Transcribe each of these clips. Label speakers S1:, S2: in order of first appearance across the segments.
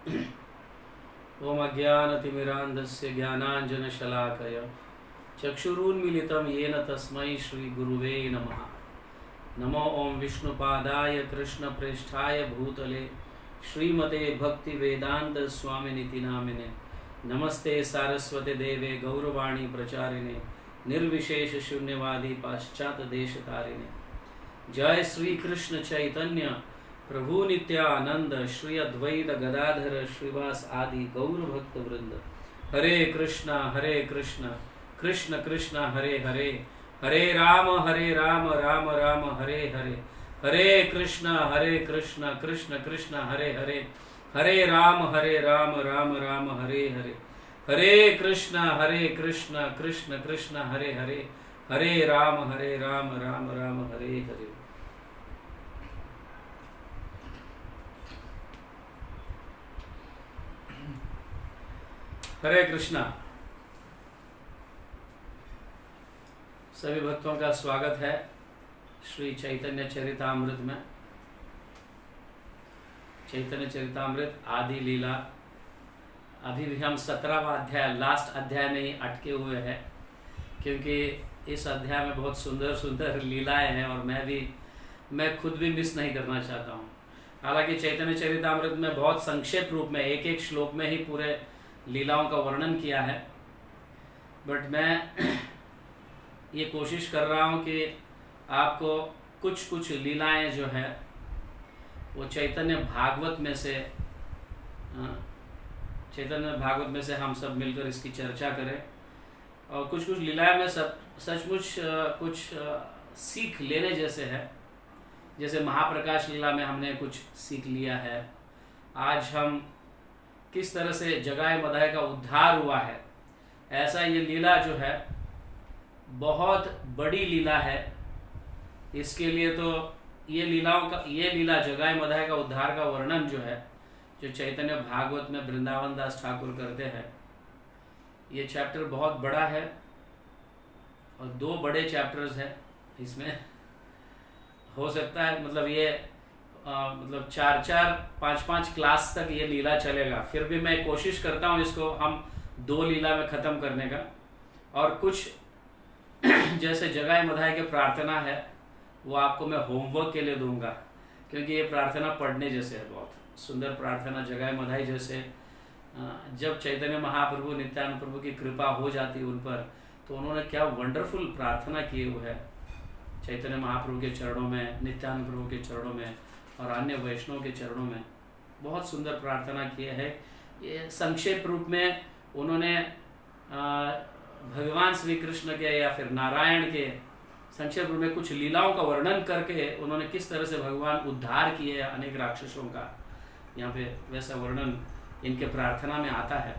S1: ओम अज्ञानतिमिरान्धस्य ज्ञानाञ्जनशलाकया चक्षुरुन्मीलितं येन तस्मै श्रीगुरुवे नमः। नमो ओम विष्णुपादाय कृष्णप्रेष्ठाय भूतले श्रीमते भक्तिवेदांत स्वामिनिति नामिने। नमस्ते सारस्वते देवे गौरवाणी प्रचारिणे निर्विशेष शून्यवादी पाश्चात देशतारिणे। जय श्री कृष्ण चैतन्य प्रभु नित्यानंद श्री अद्वैत गदाधर श्रीवास आदि गौर भक्त वृंद। हरे कृष्णा कृष्ण कृष्ण हरे हरे, हरे राम राम राम हरे हरे। हरे कृष्णा कृष्ण कृष्ण हरे हरे, हरे राम राम राम हरे हरे। हरे कृष्णा कृष्ण कृष्ण हरे हरे, हरे राम राम राम हरे हरे। हरे कृष्णा। सभी भक्तों का स्वागत है श्री चैतन्य चरितामृत में। चैतन्य चरितामृत आदि लीला, अभी भी हम 17वां अध्याय लास्ट अध्याय में ही अटके हुए हैं, क्योंकि इस अध्याय में बहुत सुंदर सुंदर लीलाएं हैं और मैं खुद भी मिस नहीं करना चाहता हूँ। हालांकि चैतन्य चरितामृत में बहुत संक्षेप रूप में एक एक श्लोक में ही पूरे लीलाओं का वर्णन किया है, बट मैं ये कोशिश कर रहा हूँ कि आपको कुछ कुछ लीलाएं जो है वो चैतन्य भागवत में से हम सब मिलकर इसकी चर्चा करें। और कुछ कुछ लीलाएं में सचमुच कुछ सीख लेने जैसे है। जैसे महाप्रकाश लीला में हमने कुछ सीख लिया है। आज हम किस तरह से जगाए मदाए का उद्धार हुआ है, ऐसा ये लीला जो है बहुत बड़ी लीला है। इसके लिए तो ये लीला जगाए मदाए का उद्धार का वर्णन जो है, जो चैतन्य भागवत में वृंदावन दास ठाकुर करते हैं, ये चैप्टर बहुत बड़ा है और 2 बड़े चैप्टर्स हैं इसमें। हो सकता है मतलब ये 4-4 5-5 क्लास तक ये लीला चलेगा। फिर भी मैं कोशिश करता हूँ इसको हम 2 लीला में ख़त्म करने का। और कुछ जैसे जगाए मधाए के प्रार्थना है वो आपको मैं होमवर्क के लिए दूंगा, क्योंकि ये प्रार्थना पढ़ने जैसे है। बहुत सुंदर प्रार्थना जगाए मधाई जैसे। जब चैतन्य महाप्रभु नित्यानंद प्रभु की कृपा हो जाती उन पर, तो उन्होंने क्या वंडरफुल प्रार्थना किए हुए है चैतन्य महाप्रभु के चरणों में, नित्यानंद प्रभु के चरणों में और अन्य वैष्णव के चरणों में। बहुत सुंदर प्रार्थना किए है। ये संक्षेप रूप में उन्होंने भगवान श्री कृष्ण के या फिर नारायण के संक्षेप रूप में कुछ लीलाओं का वर्णन करके उन्होंने किस तरह से भगवान उद्धार किए अनेक राक्षसों का, यहाँ पे वैसा वर्णन इनके प्रार्थना में आता है।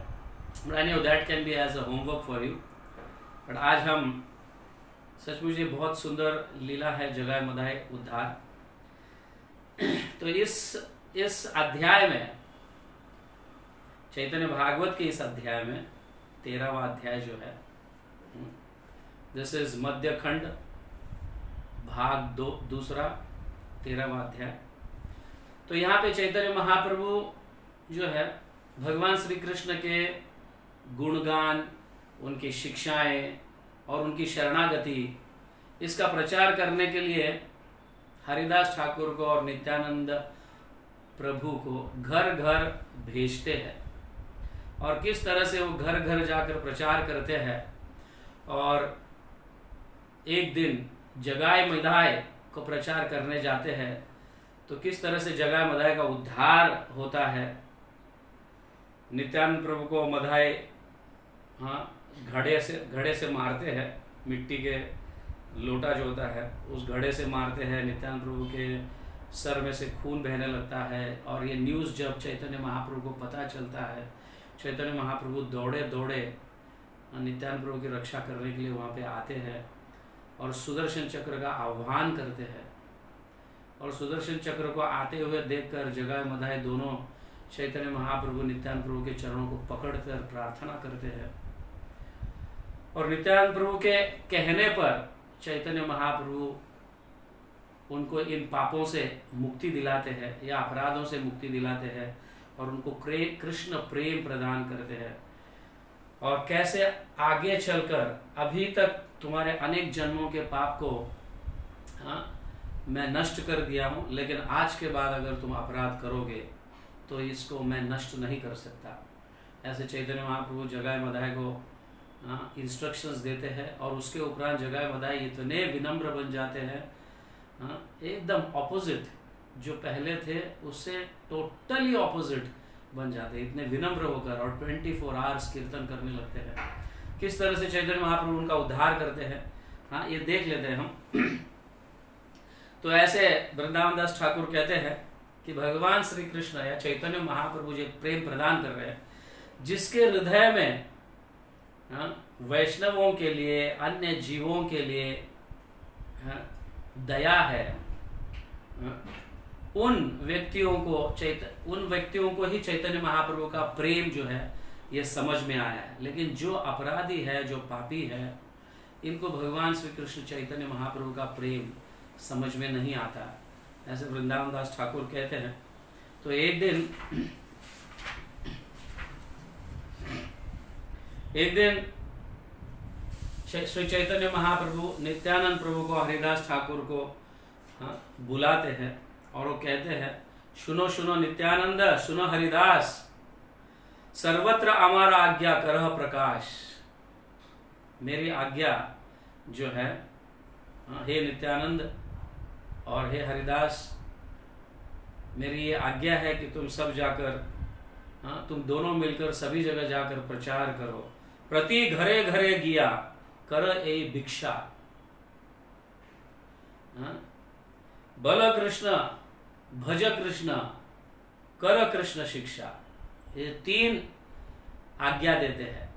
S1: I know that can be as a homework for you. But आज हम सचमुच ये बहुत सुंदर लीला है जगाए मधाए उद्धार। तो इस अध्याय में, चैतन्य भागवत के इस अध्याय में 13वां अध्याय जो है, दिस इज मध्य खंड भाग 2 13वां अध्याय। तो यहाँ पे चैतन्य महाप्रभु जो है भगवान श्री कृष्ण के गुणगान, उनकी शिक्षाएं और उनकी शरणागति, इसका प्रचार करने के लिए हरिदास ठाकुर को और नित्यानंद प्रभु को घर घर भेजते हैं। और किस तरह से वो घर घर जाकर प्रचार करते हैं। और एक दिन जगाए मधाए को प्रचार करने जाते हैं, तो किस तरह से जगाए मधाए का उद्धार होता है। नित्यानंद प्रभु को मधाए घड़े से मारते हैं, मिट्टी के लोटा जो होता है उस घड़े से मारते हैं। नित्यानंद प्रभु के सर में से खून बहने लगता है। और ये न्यूज़ जब चैतन्य महाप्रभु को पता चलता है, चैतन्य महाप्रभु दौड़े नित्यानंद प्रभु की रक्षा करने के लिए वहाँ पे आते हैं और सुदर्शन चक्र का आह्वान करते हैं। और सुदर्शन चक्र को आते हुए देखकर जगाए मधाए दोनों चैतन्य महाप्रभु नित्यानंद प्रभु के चरणों को पकड़कर प्रार्थना करते हैं। और नित्यानंद प्रभु के कहने पर चैतन्य महाप्रभु उनको इन पापों से मुक्ति दिलाते हैं या अपराधों से मुक्ति दिलाते हैं और उनको कृष्ण प्रेम प्रदान करते हैं, और कैसे आगे चलकर अभी तक तुम्हारे अनेक जन्मों के पाप को मैं नष्ट कर दिया हूँ, लेकिन आज के बाद अगर तुम अपराध करोगे तो इसको मैं नष्ट नहीं कर सकता। ऐसे चैतन्य महाप्रभु जगाए मदाय को इंस्ट्रक्शंस देते हैं, और उसके उपरांत जगाए मदाय इतने विनम्र बन जाते हैं, एकदम ऑपोजिट जो पहले थे उससे टोटली ऑपोजिट बन जाते हैं, इतने विनम्र होकर, और 24 आवर्स कीर्तन करने लगते हैं। किस तरह से चैतन्य महाप्रभु उनका उद्धार करते हैं, ये देख लेते हैं हम। तो ऐसे वृंदावन दास ठाकुर कहते हैं कि भगवान श्री कृष्ण या चैतन्य महाप्रभु जो प्रेम प्रदान कर रहे हैं, जिसके हृदय में वैष्णवों के लिए, अन्य जीवों के लिए दया है, उन व्यक्तियों को ही चैतन्य महाप्रभु का प्रेम जो है ये समझ में आया है। लेकिन जो अपराधी है, जो पापी है, इनको भगवान श्री कृष्ण चैतन्य महाप्रभु का प्रेम समझ में नहीं आता। ऐसे वृंदावन दास ठाकुर कहते हैं। तो एक दिन श्री चैतन्य महाप्रभु नित्यानंद प्रभु को, हरिदास ठाकुर को बुलाते हैं, और वो कहते हैं, सुनो सुनो नित्यानंद, सुनो हरिदास, सर्वत्र अमर आज्ञा करह प्रकाश। मेरी आज्ञा जो है, हे नित्यानंद और हे हरिदास, मेरी ये आज्ञा है कि तुम सब जाकर, तुम दोनों मिलकर सभी जगह जाकर प्रचार करो। प्रति घरे घरे गिया कर ए भिक्षा, बल कृष्ण भज कृष्ण कर कृष्ण शिक्षा। ये 3 आज्ञा देते हैं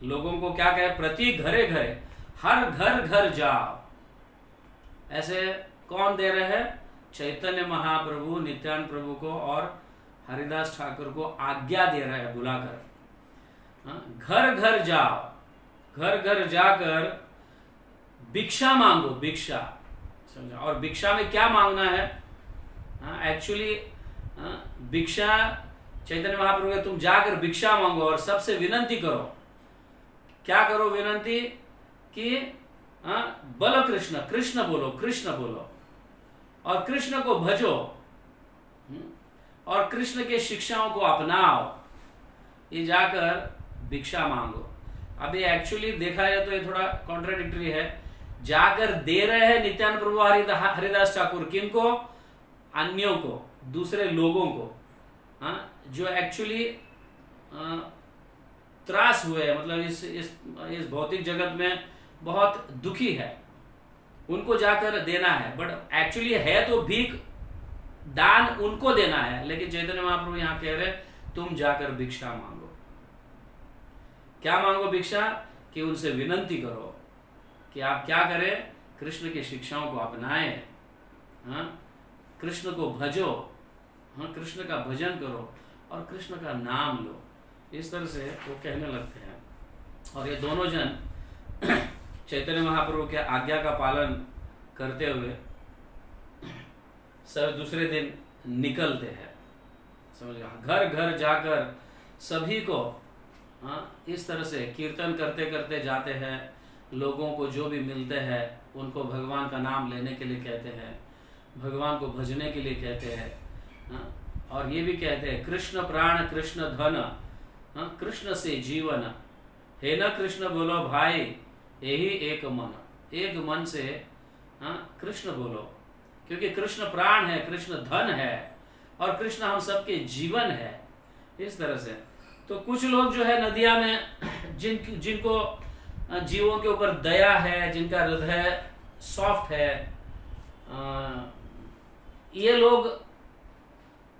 S1: लोगों को। क्या कहे? प्रति घरे घरे, हर घर घर जाओ। ऐसे कौन दे रहे हैं? चैतन्य महाप्रभु नित्यानंद प्रभु को और हरिदास ठाकुर को आज्ञा दे रहे हैं बुलाकर। घर घर जाओ, घर घर जाकर भिक्षा मांगो, भिक्षा। समझा? और भिक्षा में क्या मांगना है? एक्चुअली भिक्षा चैतन्य महाप्रभु के, तुम जाकर भिक्षा मांगो और सबसे विनंती करो। क्या करो विनंती? कि बल कृष्ण, कृष्ण बोलो, कृष्ण बोलो, और कृष्ण को भजो, और कृष्ण के शिक्षाओं को अपनाओ। ये जाकर भिक्षा मांगो। अभी एक्चुअली देखा जाए तो ये थोड़ा कॉन्ट्राडिक्टरी है। जाकर दे रहे हैं नित्यानंद प्रभु हरिदास ठाकुर, किनको? अन्यों को, दूसरे लोगों को, जो एक्चुअली त्रास हुए, मतलब इस भौतिक जगत में बहुत दुखी है, उनको जाकर देना है। बट एक्चुअली है तो भीख दान उनको देना है, लेकिन चैतन्य महाप्रभु यहाँ कह रहे तुम जाकर भिक्षा मांगो। क्या मांगो भिक्षा? कि उनसे विनंती करो कि आप क्या करें? कृष्ण की शिक्षाओं को अपनाएं, कृष्ण को भजो, कृष्ण का भजन करो और कृष्ण का नाम लो। इस तरह से वो कहने लगते हैं। और ये दोनों जन चैतन्य महाप्रभु के आज्ञा का पालन करते हुए सब दूसरे दिन निकलते हैं। समझ गया? घर घर जाकर सभी को इस तरह से कीर्तन करते करते जाते हैं। लोगों को जो भी मिलते हैं उनको भगवान का नाम लेने के लिए कहते हैं, भगवान को भजने के लिए कहते हैं, और ये भी कहते हैं कृष्ण प्राण कृष्ण धन, कृष्ण से जीवन, हे न कृष्ण बोलो भाई यही एक मन। एक मन से कृष्ण बोलो, क्योंकि कृष्ण प्राण है, कृष्ण धन है, और कृष्ण हम सबके जीवन है। इस तरह से तो कुछ लोग जो है नदिया में जिनको जीवों के ऊपर दया है, जिनका हृदय सॉफ्ट है, ये लोग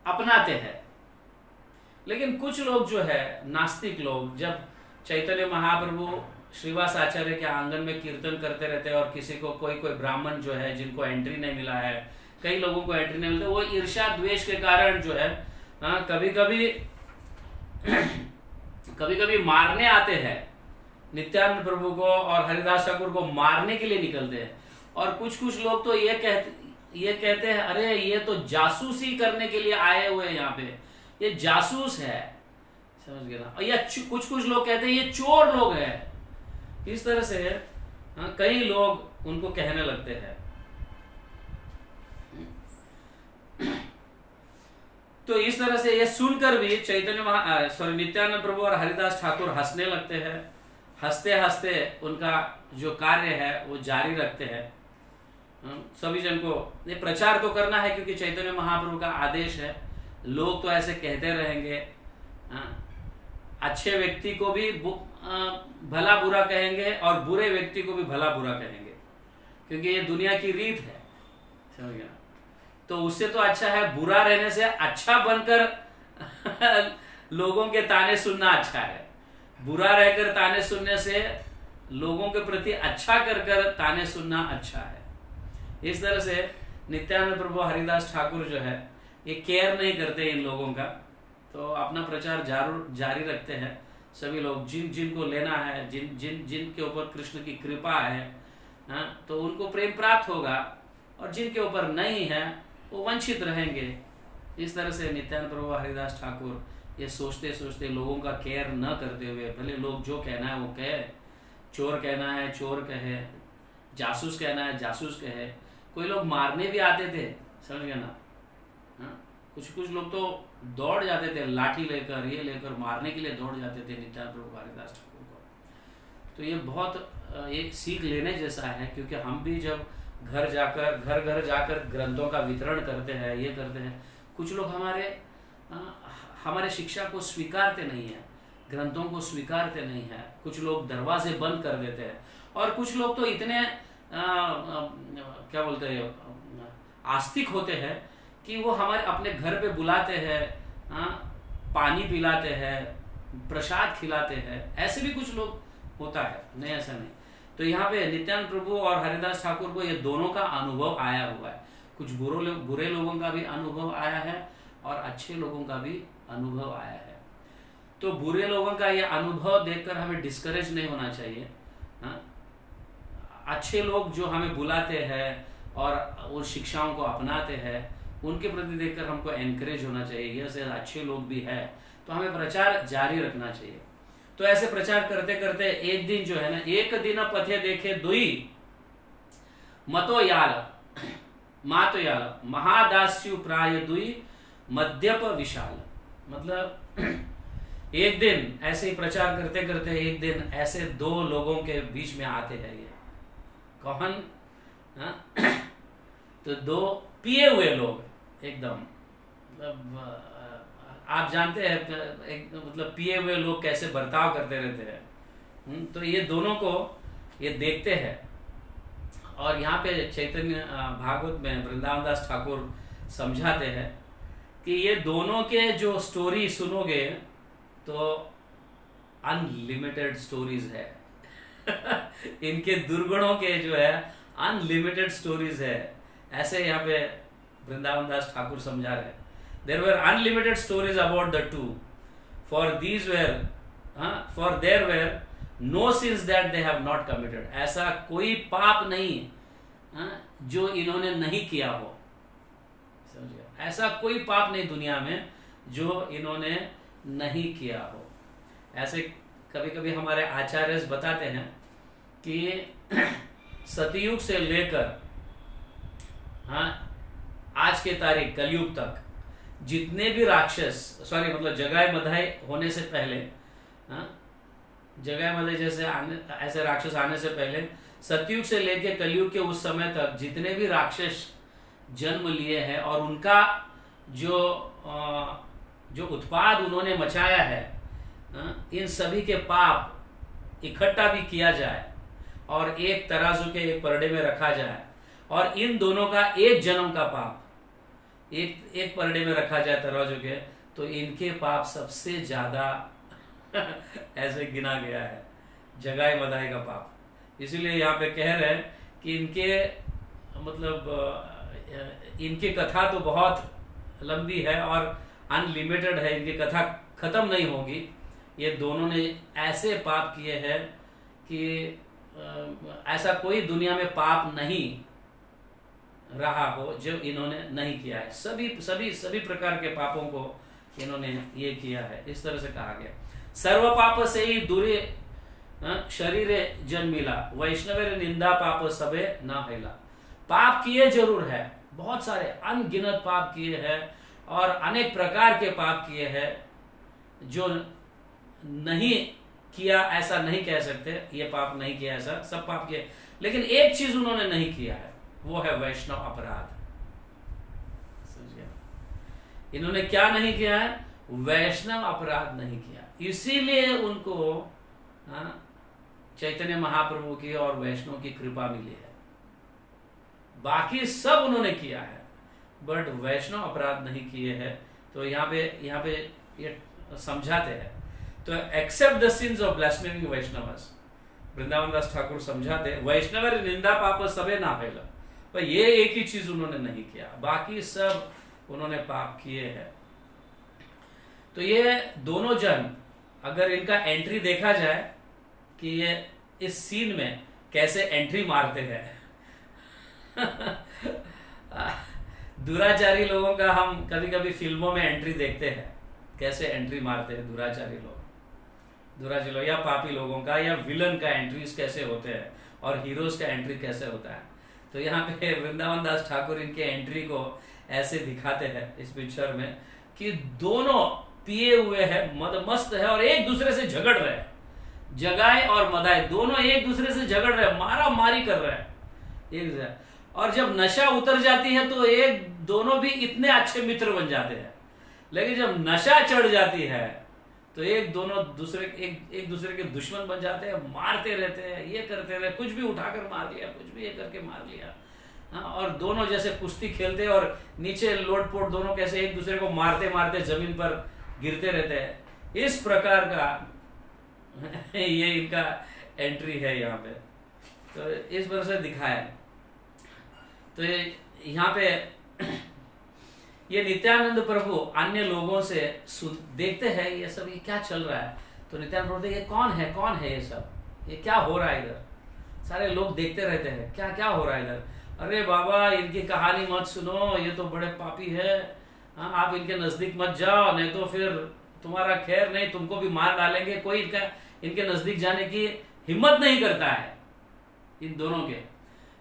S1: अपनाते हैं। लेकिन कुछ लोग जो है नास्तिक लोग, जब चैतन्य महाप्रभु श्रीवास आचार्य के आंगन में कीर्तन करते रहते हैं और किसी को कोई ब्राह्मण जो है जिनको एंट्री नहीं मिला है, कई लोगों को एंट्री नहीं मिलती, वो ईर्ष्या द्वेष के कारण जो है कभी कभी मारने आते हैं नित्यानंद प्रभु को और हरिदास ठाकुर को मारने के लिए निकलते हैं। और कुछ लोग तो ये कहते हैं अरे ये तो जासूसी करने के लिए आए हुए हैं यहाँ पे, ये जासूस है, समझ गए ना। या कुछ कुछ लोग कहते हैं ये चोर लोग हैं, इस तरह से कई लोग उनको कहने लगते हैं। तो इस तरह से ये सुनकर भी नित्यानंद प्रभु और हरिदास ठाकुर हंसने लगते हैं। हंसते हंसते उनका जो कार्य है वो जारी रखते हैं। सभी जन को ये प्रचार तो करना है, क्योंकि चैतन्य महाप्रभु का आदेश है। लोग तो ऐसे कहते रहेंगे, अच्छे व्यक्ति को भी भला बुरा कहेंगे और बुरे व्यक्ति को भी भला बुरा कहेंगे, क्योंकि ये दुनिया की रीत है, समझ गया। तो उससे तो अच्छा है बुरा रहने से अच्छा बनकर लोगों के ताने सुनना अच्छा है। बुरा रहकर ताने सुनने से लोगों के प्रति अच्छा कर कर ताने सुनना अच्छा है। इस तरह से नित्यानंद प्रभु हरिदास ठाकुर जो है ये केयर नहीं करते इन लोगों का, तो अपना प्रचार जारी रखते हैं। सभी लोग जिनको लेना है, जिनके ऊपर कृष्ण की कृपा है, तो उनको प्रेम प्राप्त होगा, और जिनके ऊपर नहीं है वो वंचित रहेंगे। इस तरह से नित्यानंद प्रभु हरिदास ठाकुर ये सोचते सोचते लोगों का केयर न करते हुए, भले लोग जो कहना है वो कहे, चोर कहना है चोर कहे, जासूस कहना है जासूस कहे। कोई लोग मारने भी आते थे, समझ गए ना। कुछ लोग तो दौड़ जाते थे, लाठी लेकर ये लेकर मारने के लिए दौड़ जाते थे नित्यानंद प्रभु हरिदास ठाकुर को। तो ये बहुत एक सीख लेने जैसा है, क्योंकि हम भी जब घर जाकर ग्रंथों का वितरण करते हैं, ये करते हैं, कुछ लोग हमारे शिक्षा को स्वीकारते नहीं है, ग्रंथों को स्वीकारते नहीं है। कुछ लोग दरवाजे बंद कर देते हैं, और कुछ लोग तो इतने क्या बोलते हैं आस्तिक होते हैं कि वो हमारे अपने घर पे बुलाते हैं, पानी पिलाते हैं, प्रसाद खिलाते हैं। ऐसे भी कुछ लोग होता है, नहीं ऐसा नहीं। तो यहाँ पे नित्यानंद प्रभु और हरिदास ठाकुर को ये दोनों का अनुभव आया हुआ है। कुछ बुरे लोगों का भी अनुभव आया है और अच्छे लोगों का भी अनुभव आया है। तो बुरे लोगों का ये अनुभव देखकर हमें डिस्करेज नहीं होना चाहिए। अच्छे लोग जो हमें बुलाते हैं और उन शिक्षाओं को अपनाते हैं, उनके प्रति देखकर हमको एनकरेज होना चाहिए। ये से अच्छे लोग भी हैं, तो हमें प्रचार जारी रखना चाहिए। तो ऐसे प्रचार करते करते एक दिन जो है ना, एक दिन पथे देखे दुई मतो याल मातो याल महादास्यु प्राय दुई मद्यप विशाल। मतलब एक दिन ऐसे ही प्रचार करते करते एक दिन ऐसे दो लोगों के बीच में आते हैं। ये कौन? तो दो पिए हुए लोग एकदम, मतलब आप जानते हैं मतलब पिए हुए लोग कैसे बर्ताव करते रहते हैं। तो ये दोनों को ये देखते हैं, और यहाँ पे चैतन्य भागवत में वृंदावन दास ठाकुर समझाते हैं कि ये दोनों के जो स्टोरी सुनोगे तो अनलिमिटेड स्टोरीज है। इनके दुर्गुणों के जो है अनलिमिटेड स्टोरीज है। ऐसे यहाँ पे वृंदावन दास ठाकुर समझा रहे। There were unlimited stories about the two. For there were no sins that they have not committed. ऐसा कोई पाप नहीं जो इन्होंने नहीं किया हो। समझिए, ऐसा कोई पाप नहीं दुनिया में जो इन्होंने नहीं किया हो। ऐसे कभी कभी हमारे आचार्य बताते हैं कि सतयुग से लेकर आज के तारीख कलयुग तक जितने भी राक्षस मतलब जगाई मधाई होने से पहले, जगाई मधाई जैसे ऐसे राक्षस आने से पहले सतयुग से लेकर कलयुग के उस समय तक जितने भी राक्षस जन्म लिए हैं और उनका जो उत्पाद उन्होंने मचाया है, इन सभी के पाप इकट्ठा भी किया जाए और एक तराजू के एक परडे में रखा जाए, और इन दोनों का एक जन्म का पाप एक परडे में रखा जाए तराजू के, तो इनके पाप सबसे ज्यादा ऐसे गिना गया है, जगाई मदाई का पाप। इसीलिए यहाँ पे कह रहे हैं कि इनकी कथा तो बहुत लंबी है और अनलिमिटेड है, इनकी कथा खत्म नहीं होगी। ये दोनों ने ऐसे पाप किए हैं कि ऐसा कोई दुनिया में पाप नहीं रहा हो जो इन्होंने नहीं किया है। सभी प्रकार के पापों को इन्होंने ये किया है, इस तरह से कहा गया। सर्व पाप से ही दूरे शरीरे जन्मिला, वैष्णवेर निंदा पाप सबे न हैला। पाप किए जरूर है, बहुत सारे अनगिनत पाप किए हैं और अनेक प्रकार के पाप किए हैं। जो नहीं किया ऐसा नहीं कह सकते, ये पाप नहीं किया ऐसा, सब पाप किए, लेकिन एक चीज उन्होंने नहीं किया है, वो है वैष्णव अपराध। समझिए, इन्होंने क्या नहीं किया है? वैष्णव अपराध नहीं किया, इसीलिए उनको चैतन्य महाप्रभु की और वैष्णव की कृपा मिली है। बाकी सब उन्होंने किया है, बट वैष्णव अपराध नहीं किए हैं। तो यहाँ पे ये समझाते हैं, तो except the sins of blaspheming Vaishnavas, Vrindavan Das Thakur समझाते, वैष्णव निंदा पाप सबे ना फैला, पर ये एक ही चीज उन्होंने नहीं किया, बाकी सब उन्होंने पाप किए हैं। तो ये दोनों जन, अगर इनका एंट्री देखा जाए कि ये इस सीन में कैसे एंट्री मारते हैं दुराचारी लोगों का हम कभी कभी फिल्मों में एंट्री देखते हैं, कैसे एंट्री मारते हैं दुराचारी लोग या पापी लोगों का या विलन का एंट्रीज कैसे होते हैं और हीरोज का एंट्री कैसे होता है। तो यहाँ पे वृंदावन दास ठाकुर इनके एंट्री को ऐसे दिखाते हैं इस पिक्चर में कि दोनों पिए हुए हैं, मस्त है और एक दूसरे से झगड़ रहे हैं, जगाए और मदाए दोनों एक दूसरे से झगड़ रहे हैं, मारा मारी कर रहे हैं एक दूसरे। और जब नशा उतर जाती है तो एक दोनों भी इतने अच्छे मित्र बन जाते हैं, लेकिन जब नशा चढ़ जाती है तो एक दूसरे के दुश्मन बन जाते हैं, मारते रहते हैं, ये करते रहे, कुछ भी उठाकर मार लिया, कुछ भी ये करके मार लिया। हाँ, और दोनों जैसे कुश्ती खेलते हैं और नीचे लोटपोट दोनों कैसे एक दूसरे को मारते मारते जमीन पर गिरते रहते हैं, इस प्रकार का ये इनका एंट्री है यहाँ पे। तो इस तरह से दिखाया। तो यहाँ पे ये नित्यानंद प्रभु अन्य लोगों से देखते हैं ये सब, ये क्या चल रहा है। तो नित्यानंद प्रभु ये कौन है ये सब, ये क्या हो रहा है इधर। सारे लोग देखते रहते हैं क्या क्या हो रहा है इधर। अरे बाबा इनकी कहानी मत सुनो, ये तो बड़े पापी है, आप इनके नजदीक मत जाओ, नहीं तो फिर तुम्हारा खैर नहीं, तुमको भी मार डालेंगे। कोई इनके नजदीक जाने की हिम्मत नहीं करता है। इन दोनों के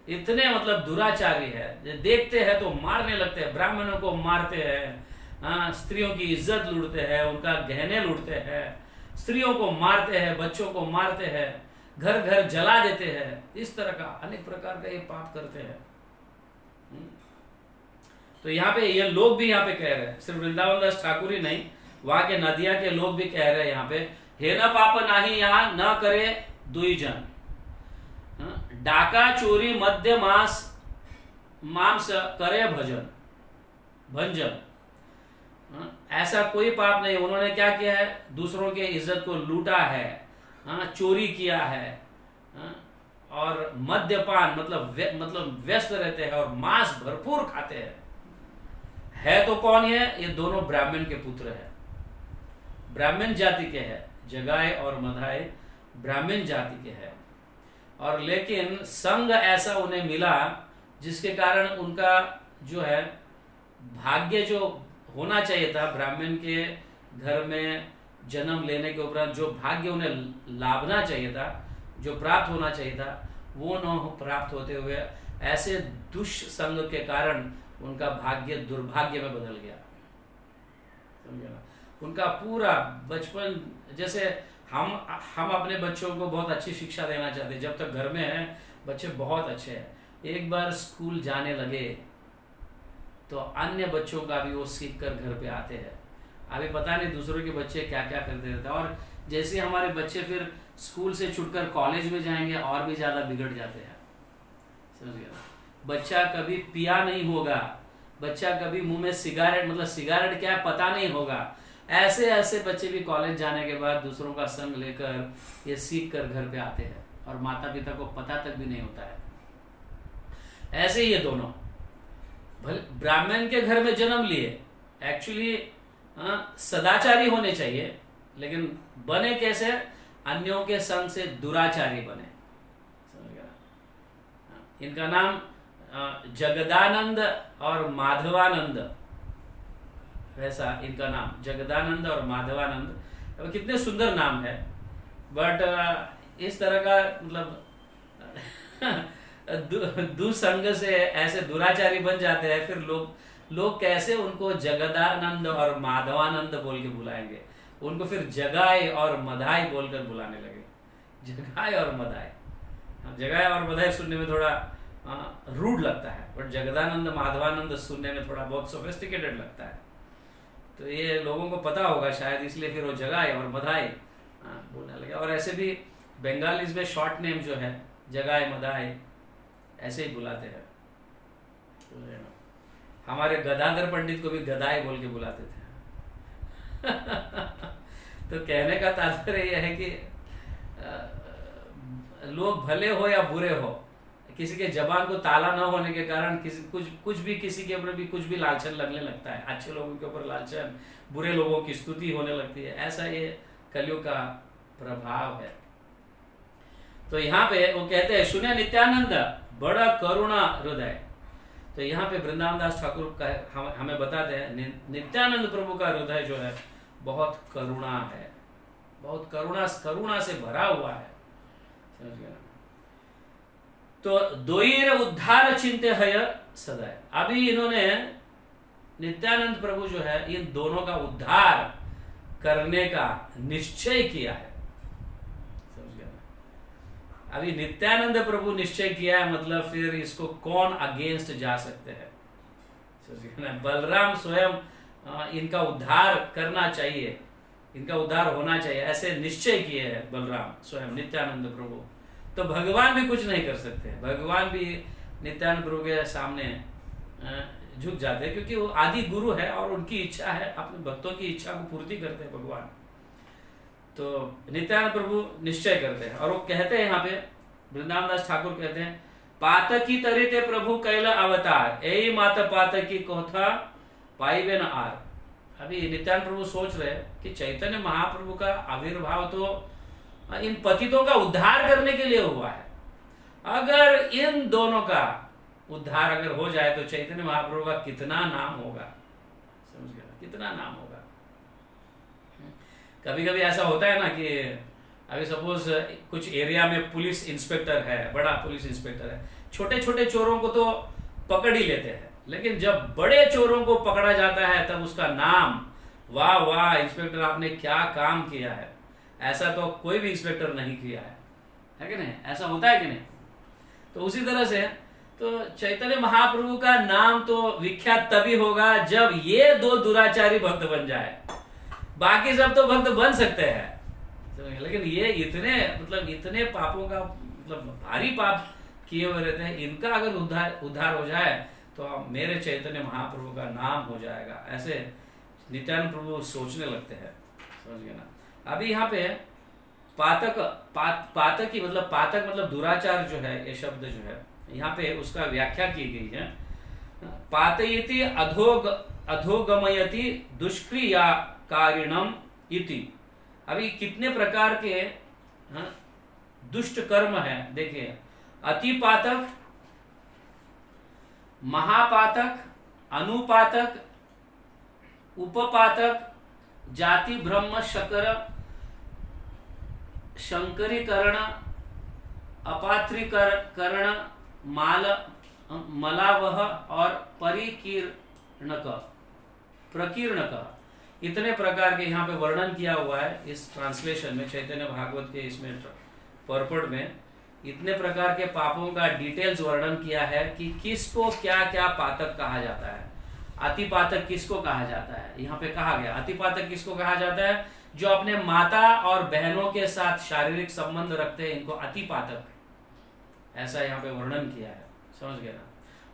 S1: इतने मतलब दुराचारी है, देखते हैं तो मारने लगते हैं, ब्राह्मणों को मारते हैं, स्त्रियों की इज्जत लूटते हैं, उनका गहने लूटते हैं, स्त्रियों को मारते हैं, बच्चों को मारते हैं, घर घर जला देते हैं। इस तरह का अनेक प्रकार का ये पाप करते हैं। तो यहाँ पे ये लोग भी यहाँ पे कह रहे हैं, सिर्फ वृंदावन दास ठाकुर ही नहीं, वहां के नदिया के लोग भी कह रहे हैं यहाँ पे, हे न पाप नाही यहाँ न करे दुई जन, डाका चोरी मध्य मांस करे भंजन। ऐसा कोई पाप नहीं। उन्होंने क्या किया है? दूसरों के इज्जत को लूटा है, चोरी किया है, और मद्यपान मतलब व्यस्त रहते हैं और मांस भरपूर खाते हैं। है तो कौन है? ये दोनों ब्राह्मण के पुत्र है, ब्राह्मण जाति के हैं, जगाए और मधाए ब्राह्मण जाति के हैं। और लेकिन संग ऐसा उन्हें मिला जिसके कारण उनका जो है भाग्य जो होना चाहिए था, ब्राह्मण के घर में जन्म लेने के उपरांत जो भाग्य उन्हें लाभना चाहिए था, जो प्राप्त होना चाहिए था, वो न प्राप्त होते हुए ऐसे दुष्संग के कारण उनका भाग्य दुर्भाग्य में बदल गया। समझे ना? उनका पूरा बचपन, जैसे हम अपने बच्चों को बहुत अच्छी शिक्षा देना चाहते हैं, जब तक घर में हैं बच्चे बहुत अच्छे हैं, एक बार स्कूल जाने लगे तो अन्य बच्चों का भी वो सीख कर घर पे आते हैं। अभी पता नहीं दूसरों के बच्चे क्या क्या करते रहते हैं, और जैसे हमारे बच्चे फिर स्कूल से छुटकर कॉलेज में जाएंगे और भी ज़्यादा बिगड़ जाते हैं। समझ गया? बच्चा कभी पिया नहीं होगा, बच्चा कभी मुंह में सिगारेट क्या है पता नहीं होगा। ऐसे बच्चे भी कॉलेज जाने के बाद दूसरों का संग लेकर ये सीख कर घर पे आते हैं और माता पिता को पता तक भी नहीं होता है। ऐसे ही ये दोनों भले ब्राह्मण के घर में जन्म लिए, एक्चुअली सदाचारी होने चाहिए, लेकिन बने कैसे? अन्यों के संग से दुराचारी बने। समझ गया? इनका नाम जगदानंद और माधवानंद वैसा इनका नाम जगदानंद और माधवानंद। अब कितने सुंदर नाम है, बट इस तरह का मतलब दुसंग से ऐसे दुराचारी बन जाते हैं, फिर लोग कैसे उनको जगदानंद और माधवानंद बोल के बुलाएंगे, उनको फिर जगाए और मधाई बोलकर बुलाने लगे। जगाए और मधाई, जगाए और मधाई सुनने में थोड़ा रूड लगता है, बट जगदानंद माधवानंद सुनने में थोड़ा बहुत सोफिस्टिकेटेड लगता है। तो ये लोगों को पता होगा शायद, इसलिए फिर वो जगाए और मधाई बोलने लगे। और ऐसे भी बंगालीज में शॉर्ट नेम जो है जगाए मधाई ऐसे ही बुलाते हैं। हमारे गदाधर पंडित को भी गदाई बोल के बुलाते थे। तो कहने का तात्पर्य यह है कि लोग भले हो या बुरे हो, किसी के जबान को ताला न होने के कारण कुछ भी किसी के ऊपर भी कुछ भी लालचन लगने लगता है। अच्छे लोगों के ऊपर लालचन, बुरे लोगों की स्तुति होने लगती है। ऐसा ये कलयुग का प्रभाव है। तो यहाँ पे वो कहते हैं सुने नित्यानंद बड़ा करुणा हृदय। तो यहाँ पे वृंदावन दास ठाकुर हमें बताते हैं नित्यानंद प्रभु का हृदय जो है बहुत करुणा है, बहुत करुणा से भरा हुआ है। समझ गया? तो द्वैर उद्धार चिंते है सदैव। अभी इन्होंने नित्यानंद प्रभु जो है इन दोनों का उद्धार करने का निश्चय किया है। समझ गया? अभी नित्यानंद प्रभु निश्चय किया है, मतलब फिर इसको कौन अगेंस्ट जा सकते हैं? समझ गया ना? बलराम स्वयं इनका उद्धार करना चाहिए, इनका उद्धार होना चाहिए, ऐसे निश्चय किए हैं बलराम स्वयं नित्यानंद प्रभु। तो भगवान भी कुछ नहीं कर सकते, भगवान भी नित्यानंद प्रभु के सामने झुक जाते हैं, क्योंकि वो आदि गुरु है और उनकी इच्छा है, अपने भक्तों की इच्छा को पूर्ति करते हैं भगवान। तो नित्यानंद प्रभु निश्चय करते हैं और वो कहते हैं यहाँ पे वृंदावन दास ठाकुर कहते हैं पातकी तरिते प्रभु कैला अवतार यही माता पातकी कोथा पाइबे न आर। अभी नित्यानंद प्रभु सोच रहे कि चैतन्य महाप्रभु का आविर्भाव तो इन पतितों का उद्धार करने के लिए हुआ है। अगर इन दोनों का उद्धार अगर हो जाए तो चैतन्य महाप्रभु का कितना नाम होगा। समझ गया? कितना नाम होगा। कभी कभी ऐसा होता है ना कि अभी सपोज कुछ एरिया में पुलिस इंस्पेक्टर है, बड़ा पुलिस इंस्पेक्टर है, छोटे छोटे चोरों को तो पकड़ ही लेते हैं, लेकिन जब बड़े चोरों को पकड़ा जाता है तब उसका नाम, वाह वाह इंस्पेक्टर आपने क्या काम किया है, ऐसा तो कोई भी इंस्पेक्टर नहीं किया है कि नहीं? ऐसा होता है कि नहीं? तो उसी तरह से तो चैतन्य महाप्रभु का नाम तो विख्यात तभी होगा जब ये दो दुराचारी भक्त बन जाए। बाकी सब तो भक्त बन सकते हैं, लेकिन ये इतने पापों का मतलब भारी पाप किए हुए रहते हैं, इनका अगर उद्धार हो जाए तो मेरे चैतन्य महाप्रभु का नाम हो जाएगा। ऐसे नित्यानंद प्रभु सोचने लगते हैं। समझ गए ना? अभी यहाँ पे पातकी मतलब पातक मतलब दुराचार जो है, ये शब्द जो है यहाँ पे उसका व्याख्या की गई है। पातयति अधोगमयति दुष्क्रिया कारिणम इति। अभी कितने प्रकार के दुष्ट कर्म है देखिए, अतिपातक, महापातक, अनुपातक, उपपातक, जाति ब्रह्म शकर, शंकरीकरण, अपात्रीकरण, मलावह और प्रकीर्णक, इतने प्रकार के यहाँ पे वर्णन किया हुआ है इस ट्रांसलेशन में, चैतन्य भागवत के इसमें परपट में इतने प्रकार के पापों का डिटेल्स वर्णन किया है कि किसको क्या क्या पातक कहा जाता है। अतिपातक किसको कहा जाता है, यहाँ पे कहा गया। अतिपातक किसको कहा जाता है? जो अपने माता और बहनों के साथ शारीरिक संबंध रखते हैं, इनको अतिपातक, ऐसा यहाँ पे वर्णन किया है। समझ गए ना?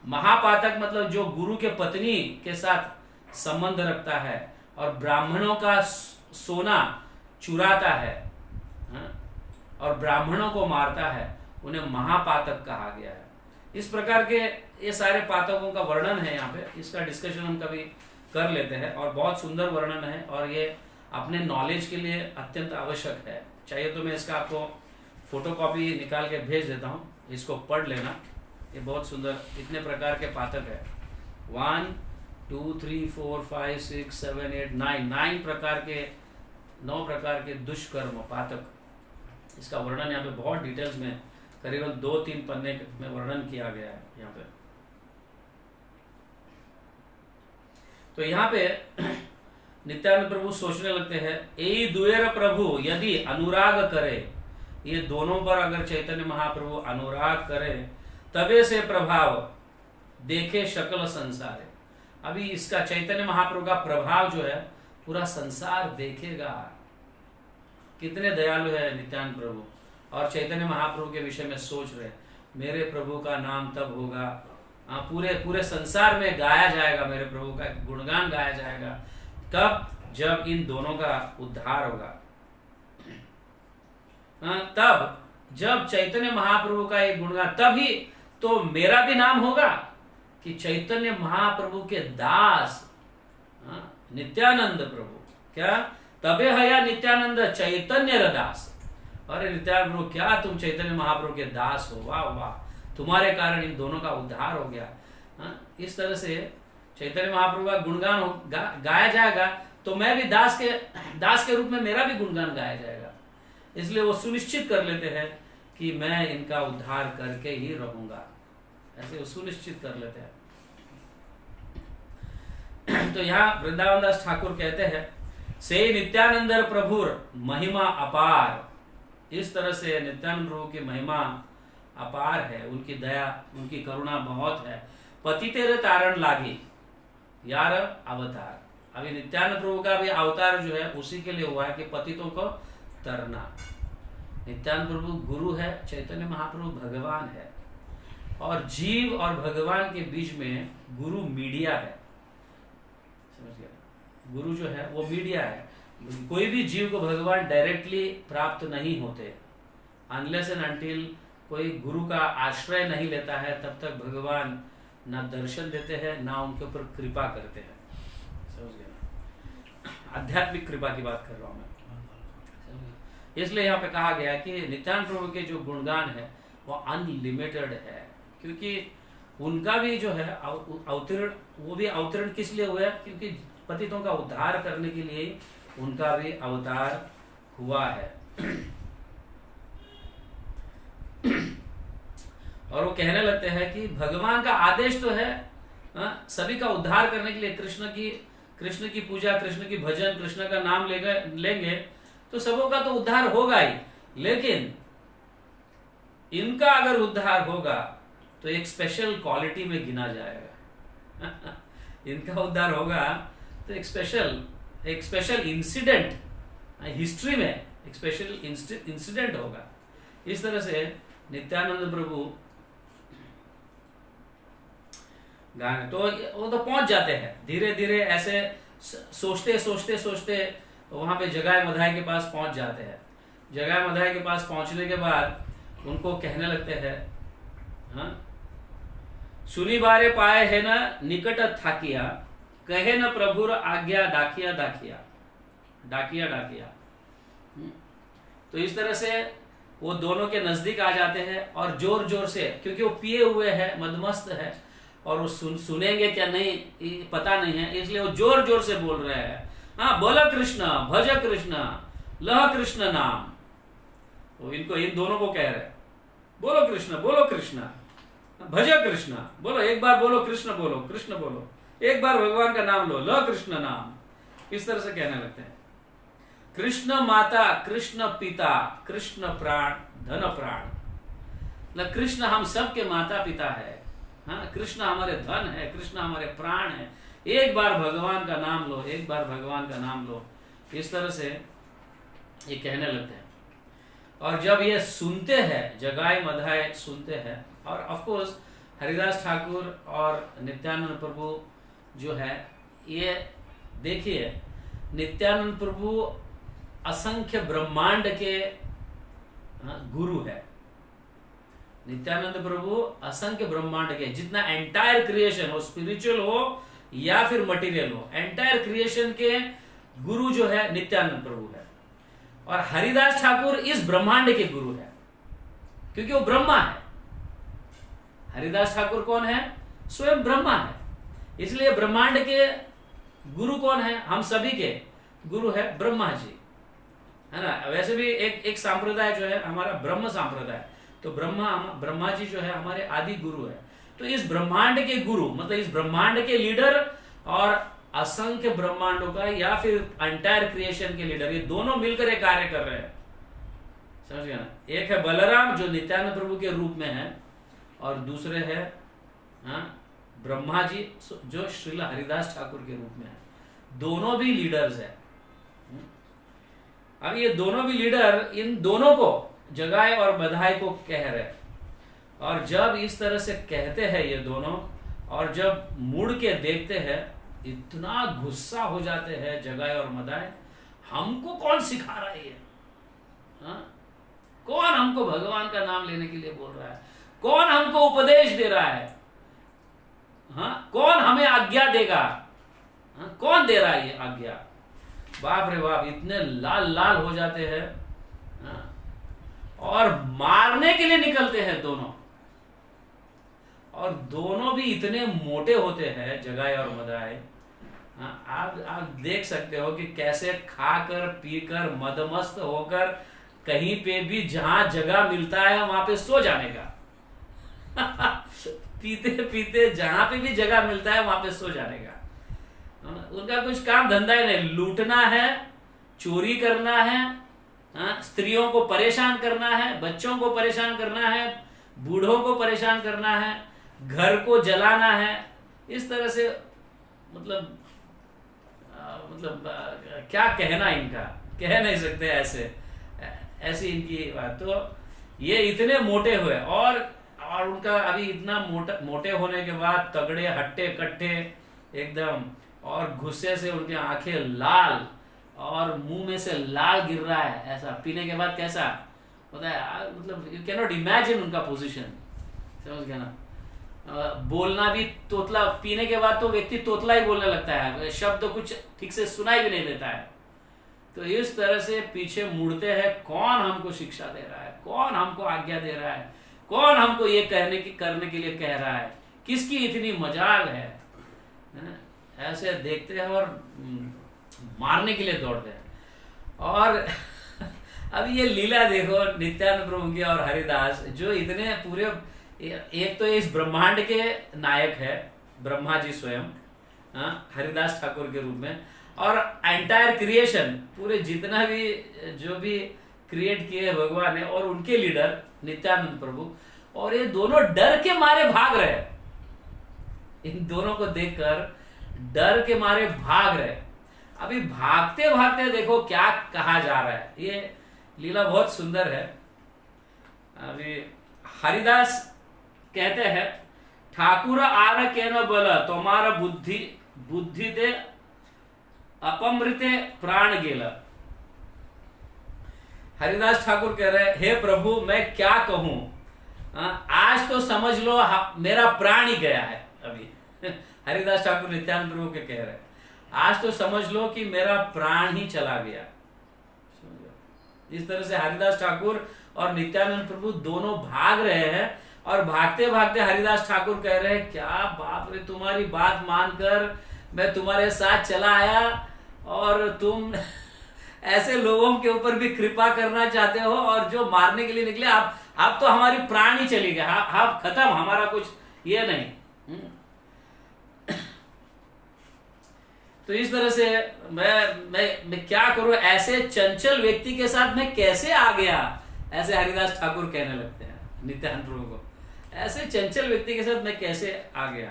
S1: महापातक मतलब जो गुरु के पत्नी के साथ संबंध रखता है और ब्राह्मणों का सोना चुराता है और ब्राह्मणों को मारता है, उन्हें महापातक कहा गया है। इस प्रकार के ये सारे पातकों का वर्णन है यहाँ पे, इसका डिस्कशन हम कभी कर लेते हैं और बहुत सुंदर वर्णन है और ये अपने नॉलेज के लिए अत्यंत आवश्यक है। चाहिए तो मैं इसका आपको फोटोकॉपी निकाल के भेज देता हूँ, इसको पढ़ लेना। ये बहुत सुंदर, इतने प्रकार के पातक है। 1 2 3 4 5 6 7 8 9 9 प्रकार के दुष्कर्म पातक, इसका वर्णन यहाँ पे बहुत डिटेल्स में करीबन 2-3 पन्ने में वर्णन किया गया है यहाँ पे। तो यहाँ पे नित्यानंद प्रभु सोचने लगते हैं, ए दुएर प्रभु यदि अनुराग करे, ये दोनों पर अगर चैतन्य महाप्रभु अनुराग करे तबे से प्रभाव देखे शकल संसार है। अभी इसका चैतन्य महाप्रभु का प्रभाव जो है पूरा संसार देखेगा। कितने दयालु है नित्यानंद प्रभु, और चैतन्य महाप्रभु के विषय में सोच रहे, मेरे प्रभु का नाम तब होगा, पूरे पूरे संसार में गाया जाएगा, मेरे प्रभु का गुणगान गाया जाएगा, कब? जब इन दोनों का उद्धार होगा। तब जब चैतन्य महाप्रभु का एक गुणगान, तभी तो मेरा भी नाम होगा कि चैतन्य महाप्रभु के दास नित्यानंद प्रभु। क्या? तबे हया नित्यानंद चैतन्य दास। अरे नित्यानंद प्रभु, क्या तुम चैतन्य महाप्रभु के दास हो, वाह वाह, तुम्हारे कारण इन दोनों का उद्धार हो गया। इस तरह से चैतन्य महाप्रभु का गुणगान गाया जाएगा, तो मैं भी दास के रूप में मेरा भी गुणगान गाया जाएगा। इसलिए वो सुनिश्चित कर लेते हैं कि मैं इनका उद्धार करके ही रहूंगा, ऐसे वो सुनिश्चित कर लेते हैं। तो यहाँ वृंदावन दास ठाकुर कहते हैं, से नित्यानंद प्रभुर महिमा अपार। इस तरह से नित्यानंद प्रभु की महिमा अपार है, उनकी दया, उनकी करुणा बहुत है। पति तेरे तारण लागी यार अवतार। अभी नित्यानंद प्रभु का भी अवतार जो है उसी के लिए हुआ है कि पतितों को तरना। नित्यानंद प्रभु गुरु है, चैतन्य महाप्रभु भगवान है, और जीव और भगवान के बीच में गुरु मीडिया है। समझ गया? गुरु जो है वो मीडिया है। कोई भी जीव को भगवान डायरेक्टली प्राप्त नहीं होते, अनलेस एंड अनटिल कोई गुरु का आश्रय नहीं लेता है, तब तक भगवान ना दर्शन देते हैं, ना उनके ऊपर कृपा करते हैं। समझ गया ना? आध्यात्मिक कृपा की बात कर रहा हूं मैं। इसलिए यहाँ पे कहा गया कि नित्यानंद प्रभु के जो गुणगान है वो अनलिमिटेड है, क्योंकि उनका भी जो है अवतरण, वो भी अवतरण किस लिए हुआ है? क्योंकि पतितों का उद्धार करने के लिए उनका भी अवतार हुआ है। और वो कहने लगते हैं कि भगवान का आदेश तो है सभी का उद्धार करने के लिए, कृष्ण की पूजा, कृष्ण की भजन, कृष्ण का नाम लेंगे तो सबों का तो उद्धार होगा ही, लेकिन इनका अगर उद्धार होगा तो एक स्पेशल क्वालिटी में गिना जाएगा। इनका उद्धार होगा तो एक स्पेशल इंसिडेंट हिस्ट्री में, एक स्पेशल इंसिडेंट होगा। इस तरह से नित्यानंद प्रभु गाने तो वो तो पहुंच जाते हैं धीरे धीरे, ऐसे सोचते वहां पे जगाए मधाई के पास पहुंच जाते हैं। जगाए मधाई के पास पहुंचने के बाद उनको कहने लगते हैं, सुनी बारे पाए है न निकट थाकिया, कहे न प्रभुर आज्ञा डाकिया डाकिया डाकिया डाकिया। तो इस तरह से वो दोनों के नजदीक आ जाते हैं और जोर जोर से, क्योंकि वो पिए हुए हैं, मदमस्त है, और वो सुनेंगे क्या नहीं पता नहीं है, इसलिए वो जोर जोर से बोल रहे हैं, हाँ बोला कृष्ण, भज कृष्ण, लह कृष्ण नाम। वो इनको, इन दोनों को कह रहे हैं, बोलो कृष्ण, भज कृष्ण, बोलो एक बार, बोलो कृष्ण बोलो, एक बार भगवान का नाम लो, लह कृष्ण नाम। इस तरह से कहने लगते हैं। कृष्ण माता, कृष्ण पिता, कृष्ण प्राण, धन प्राण। कृष्ण हम सबके माता पिता है, हाँ, कृष्ण हमारे धन है, कृष्ण हमारे प्राण है, एक बार भगवान का नाम लो, एक बार भगवान का नाम लो। इस तरह से ये कहने लगते हैं। और जब ये सुनते हैं, जगाए मधाए सुनते हैं, और ऑफ कोर्स हरिदास ठाकुर और नित्यानंद प्रभु जो है, ये देखिए नित्यानंद प्रभु असंख्य ब्रह्मांड के गुरु है। नित्यानंद प्रभु असंख्य ब्रह्मांड के, जितना एंटायर क्रिएशन हो, स्पिरिचुअल हो या फिर मटेरियल हो, एंटायर क्रिएशन के गुरु जो है नित्यानंद प्रभु है। और हरिदास ठाकुर इस ब्रह्मांड के गुरु है, क्योंकि वो ब्रह्मा है। हरिदास ठाकुर कौन है? स्वयं ब्रह्मा है। इसलिए ब्रह्मांड के गुरु कौन है? हम सभी के गुरु है ब्रह्मा जी, है ना। वैसे भी एक संप्रदाय जो है हमारा ब्रह्म संप्रदाय, तो ब्रह्मा जी जो है हमारे आदि गुरु है। तो इस ब्रह्मांड के गुरु मतलब इस ब्रह्मांड के लीडर और असंख्य ब्रह्मांडों का या फिर एंटायर क्रिएशन के लीडर, ये दोनों मिलकर एक कार्य कर रहे हैं, समझ गया ना। एक है बलराम जो नित्यानंद प्रभु के रूप में है, और दूसरे है ब्रह्मा जी जो श्रील हरिदास ठाकुर के रूप में है। दोनों भी लीडर्स है। अब ये दोनों भी लीडर इन दोनों को जगाए और बधाई को कह रहे, और जब इस तरह से कहते हैं ये दोनों, और जब मुड़ के देखते हैं इतना गुस्सा हो जाते हैं जगाए और मदाए, हमको कौन सिखा रहा है ये? कौन हमको भगवान का नाम लेने के लिए बोल रहा है? कौन हमको उपदेश दे रहा है? कौन हमें आज्ञा देगा? कौन दे रहा है ये आज्ञा? बाप रे बाप, इतने लाल लाल हो जाते हैं और मारने के लिए निकलते हैं दोनों। और दोनों भी इतने मोटे होते हैं जगाए और मदाए। आप देख सकते हो कि कैसे खाकर पीकर मदमस्त होकर कहीं पे भी जहां जगह मिलता है वहां पे सो जाने का पीते पीते जहां पे भी जगह मिलता है वहां पे सो जाने का। उनका कुछ काम धंधा ही नहीं, लूटना है, चोरी करना है, स्त्रियों को परेशान करना है, बच्चों को परेशान करना है, बूढ़ों को परेशान करना है, घर को जलाना है। इस तरह से मतलब क्या कहना, इनका कह नहीं सकते ऐसी इनकी बात। तो ये इतने मोटे हुए और उनका अभी इतना मोटे होने के बाद तगड़े हट्टे कट्टे एकदम, और गुस्से से उनकी आंखें लाल और मुंह में से लाल गिर रहा है। ऐसा पीने के बाद कैसा होता है, मतलब यू कैन नॉट इमेजिन उनका पोजीशन, समझ गया ना। बोलना भी तोतला, पीने के बाद तो व्यक्ति तोतला ही बोलने लगता है, शब्द कुछ ठीक से सुनाई भी नहीं देता है। तो इस तरह से पीछे मुड़ते हैं, कौन हमको शिक्षा दे रहा है, कौन हमको आज्ञा दे रहा है, कौन हमको ये करने के लिए कह रहा है, किसकी इतनी मजाल है? ऐसे देखते हैं और मारने के लिए दौड़ते हैं। और अब ये लीला देखो नित्यानंद प्रभु की और हरिदास, जो इतने पूरे, एक तो इस ब्रह्मांड के नायक है ब्रह्मा जी स्वयं हरिदास ठाकुर के रूप में, और एंटायर क्रिएशन पूरे जितना भी जो भी क्रिएट किए भगवान ने, और उनके लीडर नित्यानंद प्रभु, और ये दोनों डर के मारे भाग रहे। इन दोनों को देखकर डर के मारे भाग रहे। अभी भागते भागते देखो क्या कहा जा रहा है। ये लीला बहुत सुंदर है। अभी हरिदास कहते हैं, ठाकुर आर के न बल तुम्हारा बुद्धि दे अपमृते प्राण गेला। हरिदास ठाकुर कह रहे, हे प्रभु मैं क्या कहूं, आज तो समझ लो मेरा प्राण ही गया है। अभी हरिदास ठाकुर नित्यानंद प्रभु के कह रहे, आज तो समझ लो कि मेरा प्राण ही चला गया। इस तरह से हरिदास ठाकुर और नित्यानंद प्रभु दोनों भाग रहे हैं, और भागते भागते हरिदास ठाकुर कह रहे हैं, क्या बाप रे, तुम्हारी बात मानकर मैं तुम्हारे साथ चला आया, और तुम ऐसे लोगों के ऊपर भी कृपा करना चाहते हो, और जो मारने के लिए निकले, आप तो हमारी प्राण ही चली गए, आप खत्म, हमारा कुछ ये नहीं। तो इस तरह से मैं क्या करूं, ऐसे चंचल व्यक्ति के साथ मैं कैसे आ गया, ऐसे हरिदास ठाकुर कहने लगते हैं नित्यानंद प्रभु को, ऐसे चंचल व्यक्ति के साथ मैं कैसे आ गया।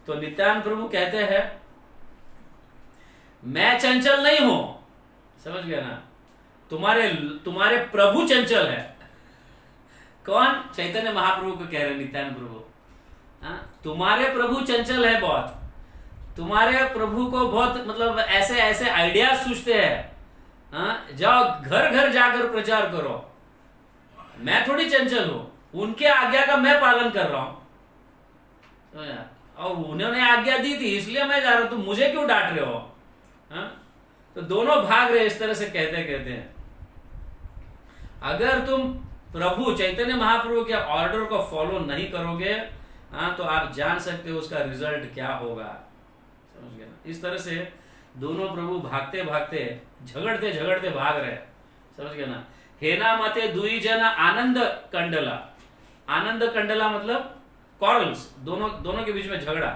S1: तो नित्यानंद प्रभु कहते हैं, मैं चंचल नहीं हूं, समझ गया ना, तुम्हारे प्रभु चंचल है। कौन? चैतन्य महाप्रभु को कह रहे नित्यानंद प्रभु, तुम्हारे प्रभु चंचल है बहुत, तुम्हारे प्रभु को बहुत मतलब ऐसे ऐसे आइडिया सूझते हैं, जाओ घर घर जाकर प्रचार करो। मैं थोड़ी चंचल हूं, उनके आज्ञा का मैं पालन कर रहा हूं, और उन्होंने आज्ञा दी थी इसलिए मैं जा रहा हूं, तुम मुझे क्यों डांट रहे हो? तो दोनों भाग रहे इस तरह से कहते कहते हैं। अगर तुम प्रभु चैतन्य महाप्रभु के ऑर्डर को फॉलो नहीं करोगे, तो आप जान सकते हो उसका रिजल्ट क्या होगा। समझ गए ना? इस तरह से दोनों प्रभु भागते भागते झगड़ते झगड़ते भाग रहे, समझ गए ना। हेना मते दुई जन आनंद कंडला, आनंद कंडला मतलब कॉरल्स, दोनों दोनों के बीच में झगड़ा।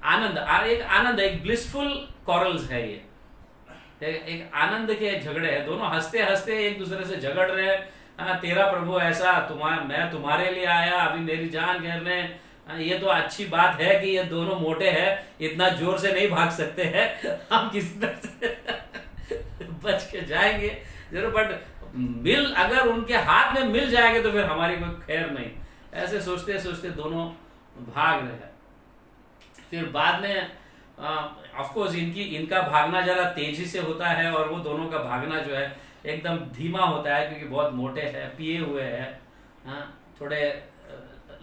S1: आनंद, एक आनंद, एक ब्लिसफुल कॉरल्स है ये, एक आनंद के झगड़े हैं, दोनों हंसते हंसते एक दूसरे से झगड़ रहे हैं। तेरा प्रभु ऐसा, मैं तुम्हारे लिए आया, अभी मेरी जान घेरने। ये तो अच्छी बात है कि ये दोनों मोटे हैं, इतना जोर से नहीं भाग सकते हैं, हम किसी तरह से बच के जाएंगे जरूर, बट मिल अगर उनके हाथ में मिल जाएंगे तो फिर हमारी कोई खैर नहीं। ऐसे सोचते सोचते दोनों भाग रहे हैं। फिर बाद में ऑफ कोर्स इनका भागना जरा तेजी से होता है और वो दोनों का भागना जो है एकदम धीमा होता है, क्योंकि बहुत मोटे हैं, पिए हुए हैं, थोड़े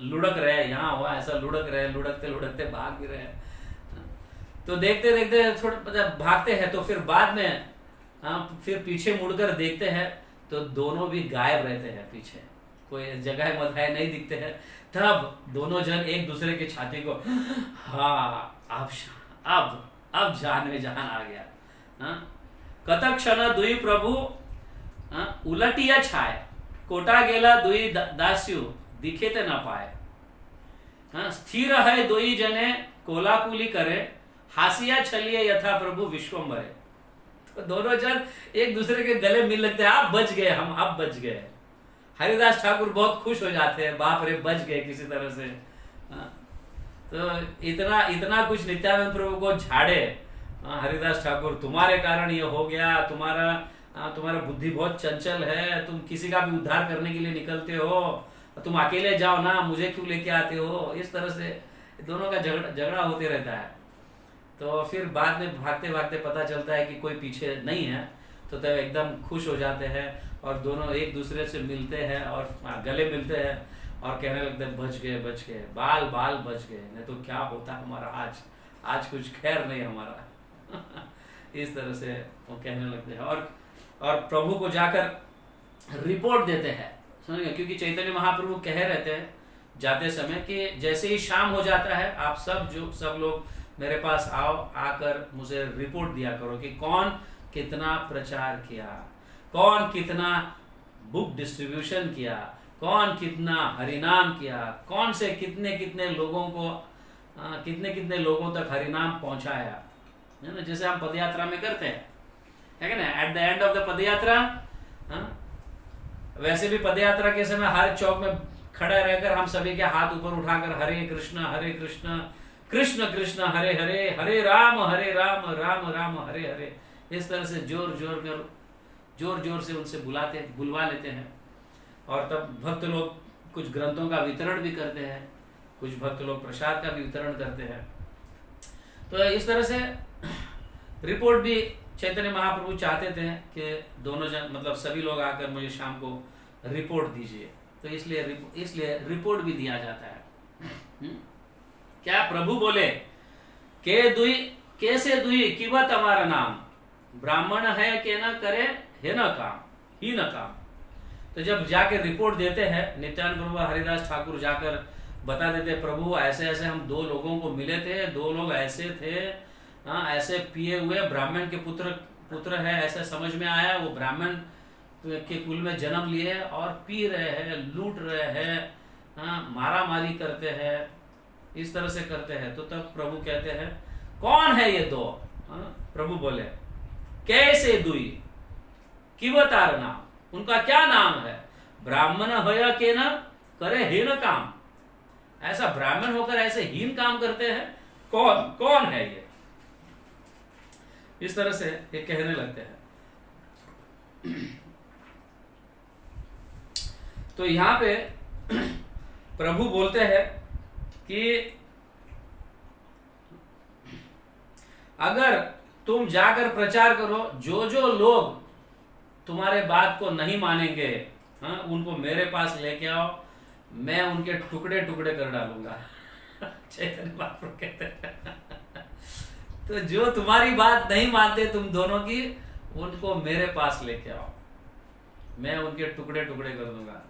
S1: लुढ़क रहे, यहाँ हुआ ऐसा लुढ़क रहे, लुढ़कते लुढ़कते भाग भी रहे। तो देखते देखते थोड़ा मतलब भागते हैं, तो फिर बाद में फिर पीछे मुड़कर देखते हैं तो दोनों भी गायब रहते हैं, पीछे कोई जगह मधाए नहीं दिखते हैं। तब दोनों जन एक दूसरे की छाती को, हाँ अब जान में जान आ गया। कतक क्षण दुई प्रभु उलटिया छाय, कोटा गेला दुई दास्यु दिखे ते न पाए। स्थिर है दुई जने कोलाकुली करे, हासिया छलिए यथा प्रभु विश्वम्भरे। तो दोनों जन एक दूसरे के गले मिल लगते हैं, आप बच गए, हम अब बच गए। हरिदास ठाकुर बहुत खुश हो जाते हैं, बाप रे बच गए किसी तरह से। तो इतना कुछ नित्यानंद प्रभु को झाड़े हरिदास ठाकुर, तुम्हारे कारण ये हो गया, तुम्हारा बुद्धि बहुत चंचल है, तुम किसी का भी उद्धार करने के लिए निकलते हो, तुम अकेले जाओ ना, मुझे क्यों लेके आते हो। इस तरह से दोनों का झगड़ा होते रहता है। तो फिर बाद में भागते भागते पता चलता है कि कोई पीछे नहीं है, तो तब एकदम खुश हो जाते हैं और दोनों एक दूसरे से मिलते हैं और गले मिलते हैं और कहने लगते हैं बच गए, बाल बच गए, नहीं तो क्या होता हमारा आज कुछ खैर नहीं हमारा। इस तरह से वो कहने लगते हैं और प्रभु को जाकर रिपोर्ट देते हैं, समझिए, क्योंकि चैतन्य महाप्रभु कह रहते हैं जाते समय कि जैसे ही शाम हो जाता है आप सब लोग मेरे पास आओ, आकर मुझे रिपोर्ट दिया करो कि कौन कितना प्रचार किया, कौन कितना बुक डिस्ट्रीब्यूशन किया, कौन कितना हरिनाम किया, कौन से कितने लोगों को कितने लोगों तक हरिनाम पहुंचाया, है ना, जैसे हम पदयात्रा में करते हैं, है ना, at the end of the padayatra. वैसे भी पदयात्रा के समय हर चौक में खड़ा रहकर हम सभी के हाथ ऊपर उठाकर हरे कृष्ण कृष्ण कृष्ण हरे हरे, हरे राम राम राम हरे हरे, इस तरह से जोर से उनसे बुलवा लेते हैं। और तब भक्त लोग कुछ ग्रंथों का वितरण भी करते हैं, कुछ भक्त लोग प्रसाद का भी वितरण करते हैं। तो इस तरह से रिपोर्ट भी चैतन्य महाप्रभु चाहते थे कि दोनों जन मतलब सभी लोग आकर मुझे शाम को रिपोर्ट दीजिए, तो इसलिए रिपोर्ट भी दिया जाता है। क्या प्रभु बोले कैसे दुई किवत हमारा नाम, ब्राह्मण है के न करे है न काम ही न काम। तो जब जाके रिपोर्ट देते हैं नित्यानंद प्रभु हरिदास ठाकुर जाकर बता देते प्रभु ऐसे हम दो लोगों को मिले थे, दो लोग ऐसे थे, ऐसे पिए हुए ब्राह्मण के पुत्र है, ऐसा समझ में आया, वो ब्राह्मण के कुल में जन्म लिए और पी रहे हैं, लूट रहे हैं, मारा मारी करते हैं, इस तरह से करते हैं। तो तब प्रभु कहते हैं कौन है ये दो? प्रभु बोले कैसे दुई किवतार नाम, उनका क्या नाम है? ब्राह्मण होया के न करे हीन काम, ऐसा ब्राह्मण होकर ऐसे हीन काम करते हैं, कौन है ये? इस तरह से ये कहने लगते हैं। तो यहां पे प्रभु बोलते हैं कि अगर तुम जाकर प्रचार करो, जो लोग तुम्हारे बात को नहीं मानेंगे, उनको मेरे पास लेके आओ, मैं उनके टुकड़े कर डालूंगा। चैतन्य महाप्रभु कहते हैं तो जो तुम्हारी बात नहीं मानते तुम दोनों की, उनको मेरे पास लेके आओ, मैं उनके टुकड़े कर दूंगा।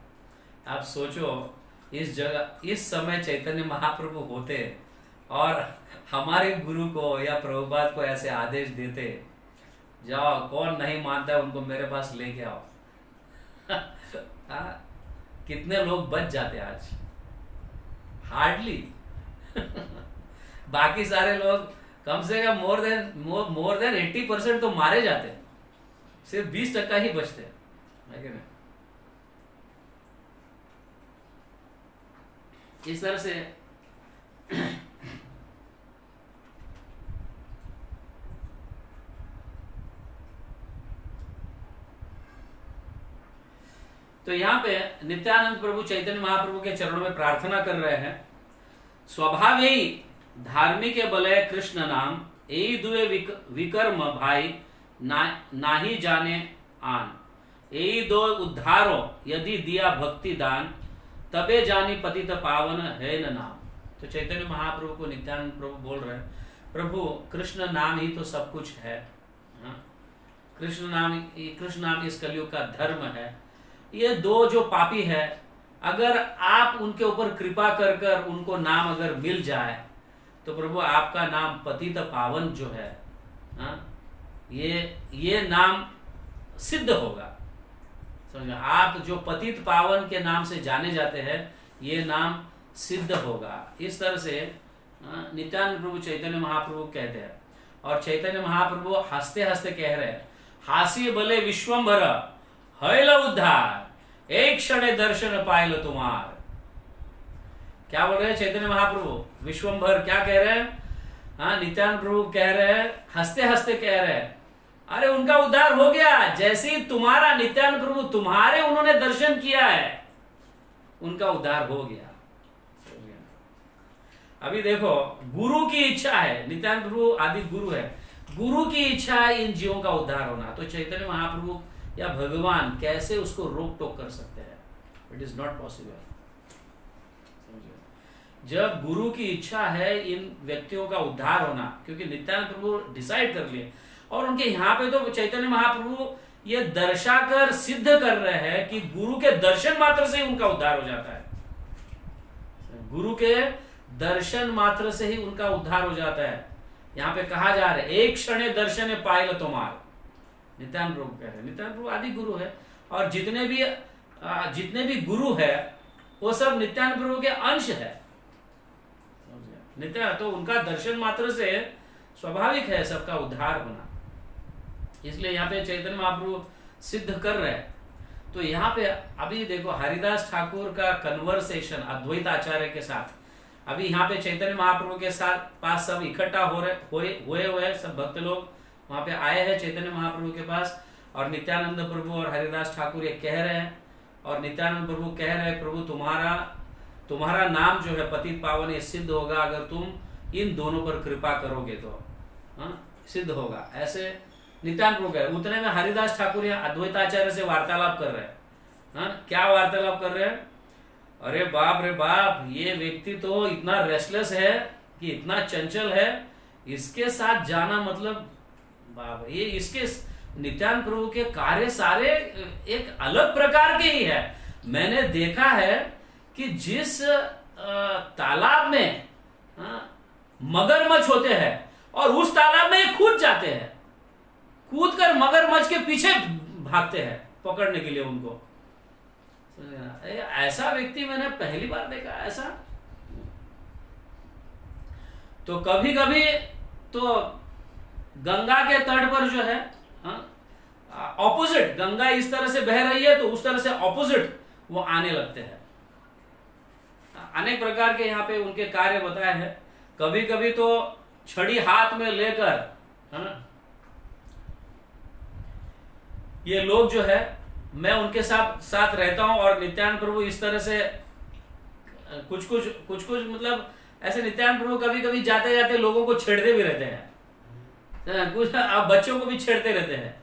S1: आप सोचो इस समय चैतन्य महाप्रभु होते
S2: और हमारे गुरु को या प्रभुपाद को ऐसे आदेश देते, जाओ कौन नहीं मानता है उनको मेरे पास लेके आओ। कितने लोग बच जाते आज? हार्डली। बाकी सारे लोग कम से कम मोर देन 80% तो मारे जाते हैं, सिर्फ 20% ही बचते हैं, है कि नहीं?
S1: इस तरह से तो यहाँ पे नित्यानंद प्रभु चैतन्य महाप्रभु के चरणों में प्रार्थना कर रहे हैं, स्वभाव ही धार्मिक बलय कृष्ण नाम, यही दुए विकर्म भाई नाही जाने आन, यही दो उद्धारो यदि दिया भक्ति दान, तबे जानी पतित पावन है न नाम। तो चैतन्य महाप्रभु को नित्यानंद प्रभु बोल रहे हैं, प्रभु कृष्ण नाम ही तो सब कुछ है, कृष्ण नाम इस कलयुग का धर्म है। ये दो जो पापी है, अगर आप उनके ऊपर कृपा कर कर उनको नाम अगर मिल जाए तो प्रभु आपका नाम पतित पावन जो है, ये नाम सिद्ध होगा। समझ, आप जो पतित पावन के नाम से जाने जाते हैं, ये नाम सिद्ध होगा। इस तरह से नित्यानंद प्रभु चैतन्य महाप्रभु कहते हैं। और चैतन्य महाप्रभु हंसते हंसते कह रहे हैं, हास्य भले विश्वम्भर हैल उद्धार, एक क्षण दर्शन पायल तुम्हार। क्या बोल रहे हैं चैतन्य महाप्रभु? विश्वम्भर क्या कह रहे हैं? नित्यानंद प्रभु कह रहे हैं, हंसते हंसते कह रहे हैं, अरे उनका उद्धार हो गया, जैसे ही तुम्हारा नित्यानंद प्रभु तुम्हारे उन्होंने दर्शन किया है, उनका उद्धार हो गया। अभी देखो, गुरु की इच्छा है, नित्यानंद प्रभु आदि गुरु है, गुरु की इच्छा है इन जीवों का उद्धार होना, तो चैतन्य महाप्रभु या भगवान कैसे उसको रोक टोक कर सकते हैं? It is not possible. जब गुरु की इच्छा है इन व्यक्तियों का उद्धार होना, क्योंकि नित्यानंद प्रभु डिसाइड कर लिए, और उनके यहाँ पे तो चैतन्य महाप्रभु ये दर्शाकर सिद्ध कर रहे हैं कि गुरु के दर्शन मात्र से ही उनका उद्धार हो जाता है। गुरु के दर्शन मात्र से ही उनका उद्धार हो जाता है। यहाँ पे कहा जा रहा है, एक क्षण दर्शन पायल तुम्हार। नित्यानंद प्रभु कह रहे हैं, नित्यानंद प्रभु आदि गुरु है, और जितने भी गुरु है वो सब नित्यानंद प्रभु के अंश है। तो उनका दर्शन मात्र से स्वाभाविक है सबका उद्धार होना। इसलिए यहाँ पे चैतन्य महाप्रभु सिद्ध कर रहे हैं। तो यहाँ पे अभी देखो, हरिदास ठाकुर का कन्वर्सेशन अद्वैत आचार्य के साथ, अभी यहाँ पे चैतन्य महाप्रभु के साथ पास सब इकट्ठा हुए सब भक्त लोग वहां पे आए हैं चैतन्य महाप्रभु के पास, और नित्यानंद प्रभु और हरिदास ठाकुर ये कह रहे हैं, और नित्यानंद प्रभु कह रहे हैं, प्रभु तुम्हारा नाम जो है पतित पावन ये सिद्ध होगा, अगर तुम इन दोनों पर कृपा करोगे तो सिद्ध होगा। ऐसे नित्यानंद प्रभु कह रहे। उतने में हरिदास ठाकुर यहाँ अद्वैताचार्य से वार्तालाप कर रहे हैं। क्या वार्तालाप कर रहे हैं? अरे बाप रे बाप, ये व्यक्ति तो इतना रेस्टलेस है कि इतना चंचल है, इसके साथ जाना मतलब बाप, ये इसके नित्यानंद प्रभु के कार्य सारे एक अलग प्रकार के ही है। मैंने देखा है कि जिस तालाब में मगरमच्छ होते हैं और उस तालाब में ये कूद जाते हैं, कूदकर मगरमच्छ के पीछे भागते हैं पकड़ने के लिए उनको। ऐसा व्यक्ति मैंने पहली बार देखा ऐसा। तो कभी कभी तो गंगा के तट पर जो है ऑपोजिट, गंगा इस तरह से बह रही है तो उस तरह से ऑपोजिट वो आने लगते हैं। अनेक प्रकार के यहाँ पे उनके कार्य बताए हैं। कभी कभी तो छड़ी हाथ में लेकर ये लोग जो है, मैं उनके साथ रहता हूं, और नित्यानंद प्रभु इस तरह से कुछ मतलब ऐसे नित्यानंद प्रभु कभी कभी जाते जाते लोगों को छेड़ते भी रहते हैं, कुछ अब बच्चों को भी छेड़ते रहते हैं।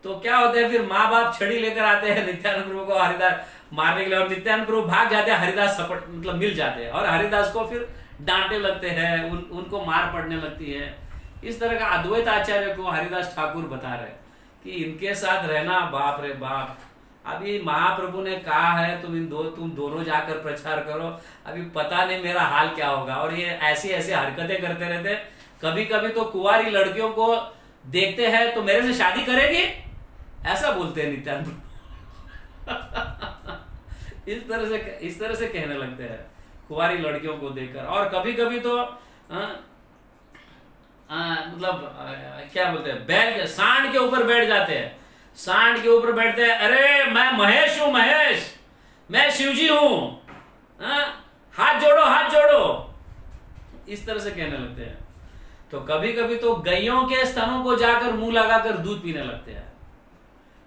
S1: तो क्या होता है, फिर माँ बाप छड़ी लेकर आते हैं नित्यानंद प्रभु को हरिदास मारने के लिए, और नित्यानंद प्रभु भाग जाते हैं, हरिदास सपट मतलब मिल जाते हैं, और हरिदास को फिर डांटे लगते हैं, उनको मार पड़ने लगती है। इस तरह का अद्वैत आचार्य को हरिदास ठाकुर बता रहे कि इनके साथ रहना बाप रे बाप,
S2: अभी महाप्रभु ने कहा है तुम दोनों जाकर प्रचार करो, अभी पता नहीं मेरा हाल क्या होगा। और ये ऐसी ऐसी हरकतें करते रहते। कभी कभी तो कुंवारी लड़कियों को देखते हैं तो मेरे से शादी करेगी, ऐसा बोलते हैं नित्यानंद। इस तरह से कहने लगते हैं कुंवारी लड़कियों को देखकर। और कभी कभी तो क्या बोलते हैं, बैल सांड के ऊपर बैठ जाते हैं। सांड के ऊपर बैठते हैं, अरे मैं महेश हूं, महेश, मैं शिवजी हूं, हाथ जोड़ो हाथ जोड़ो, इस तरह से कहने लगते हैं। तो कभी कभी तो गैयों के स्तनों को जाकर मुंह लगाकर दूध पीने लगते हैं।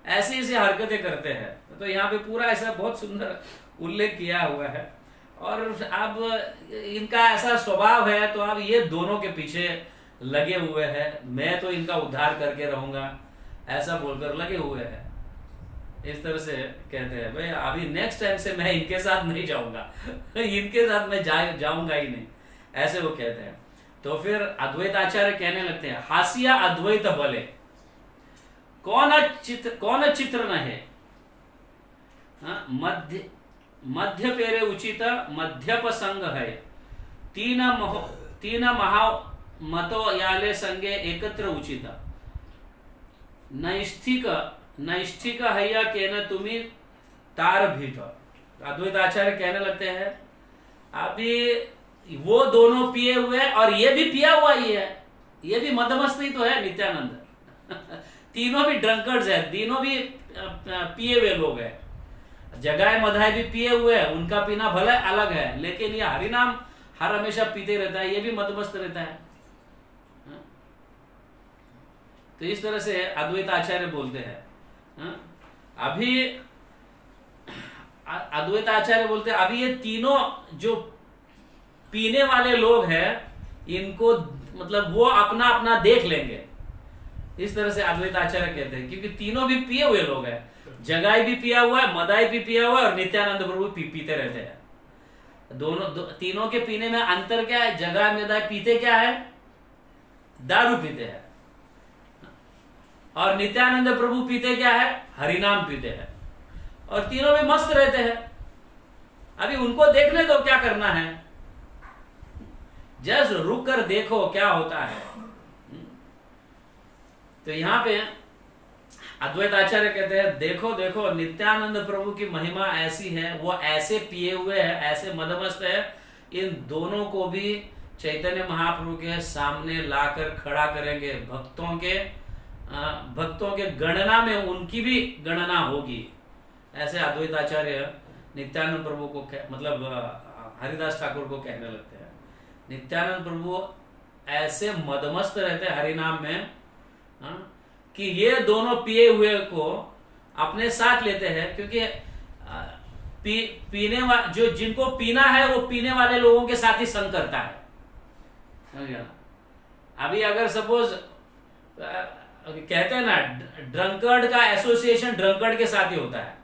S2: ऐसी ऐसी हरकतें करते हैं। तो यहाँ पे पूरा ऐसा बहुत सुंदर उल्लेख किया हुआ है। और अब इनका ऐसा स्वभाव है, तो अब ये दोनों के पीछे लगे हुए हैं, मैं तो इनका उद्धार करके रहूंगा, ऐसा बोलकर लगे हुए हैं। इस तरह से कहते हैं भाई अभी नेक्स्ट टाइम से मैं इनके साथ नहीं जाऊंगा, इनके साथ मैं जाऊंगा ही नहीं, ऐसे वो कहते हैं। तो फिर अद्वैत आचार्य कहने लगते हैं, हासिया अद्वैत बले कौन चित्र न है, मध्य पेरे उचित मध्यपसंग है, तीन महा मतो याले संगे एकत्र उचित, नैष्ठिक हैया केन तुम्ही तार भीट। अद्वैत आचार्य कहने लगते हैं अभी वो दोनों पिए हुए और ये भी पिया हुआ ही है, ये भी मदमस्त ही तो है नित्यानंद। तीनों भी ड्रंकर्ड्स है, तीनों भी पिए हुए लोग हैं। जगाए मधाए भी पिए हुए हैं, उनका पीना भले अलग है, लेकिन ये हरिनाम हर हमेशा पीते रहता है, ये भी मदमस्त रहता है। तो इस तरह से अद्वैत आचार्य बोलते हैं। अभी अद्वैत आचार्य बोलते हैं अभी ये तीनों जो पीने वाले लोग हैं, इनको मतलब वो अपना अपना देख लेंगे, इस तरह से अद्वैत आचार्य कहते हैं। क्योंकि तीनों भी पिए हुए लोग हैं, जगाई भी पिया हुआ है, मदाई भी पिया हुआ है, और नित्यानंद प्रभु पीते रहते हैं। तीनों के पीने में अंतर क्या है? जगाई मदाई पीते क्या है? दारू पीते हैं। और नित्यानंद प्रभु पीते क्या है? हरिनाम पीते हैं। और तीनों भी मस्त रहते हैं। अभी उनको देखने दो क्या करना है, जस्ट रुक कर देखो क्या होता है। तो यहां पे अद्वैत आचार्य कहते हैं देखो देखो नित्यानंद प्रभु की महिमा ऐसी है, वो ऐसे पिए हुए हैं, ऐसे मदमस्त है, इन दोनों को भी चैतन्य महाप्रभु के सामने लाकर खड़ा करेंगे। भक्तों के गणना में उनकी भी गणना होगी। ऐसे अद्वैत आचार्य नित्यानंद प्रभु को मतलब हरिदास ठाकुर को कहने लगते हैं। नित्यानंद प्रभु ऐसे मदमस्त रहते हैं हरिनाम में कि ये दोनों पिए हुए को अपने साथ लेते हैं। क्योंकि जो जिनको पीना है वो पीने वाले लोगों के साथ ही संग करता है। अभी अगर सपोज कहते हैं ना, ड्रंकर्ड का एसोसिएशन ड्रंकर्ड के साथ ही होता है।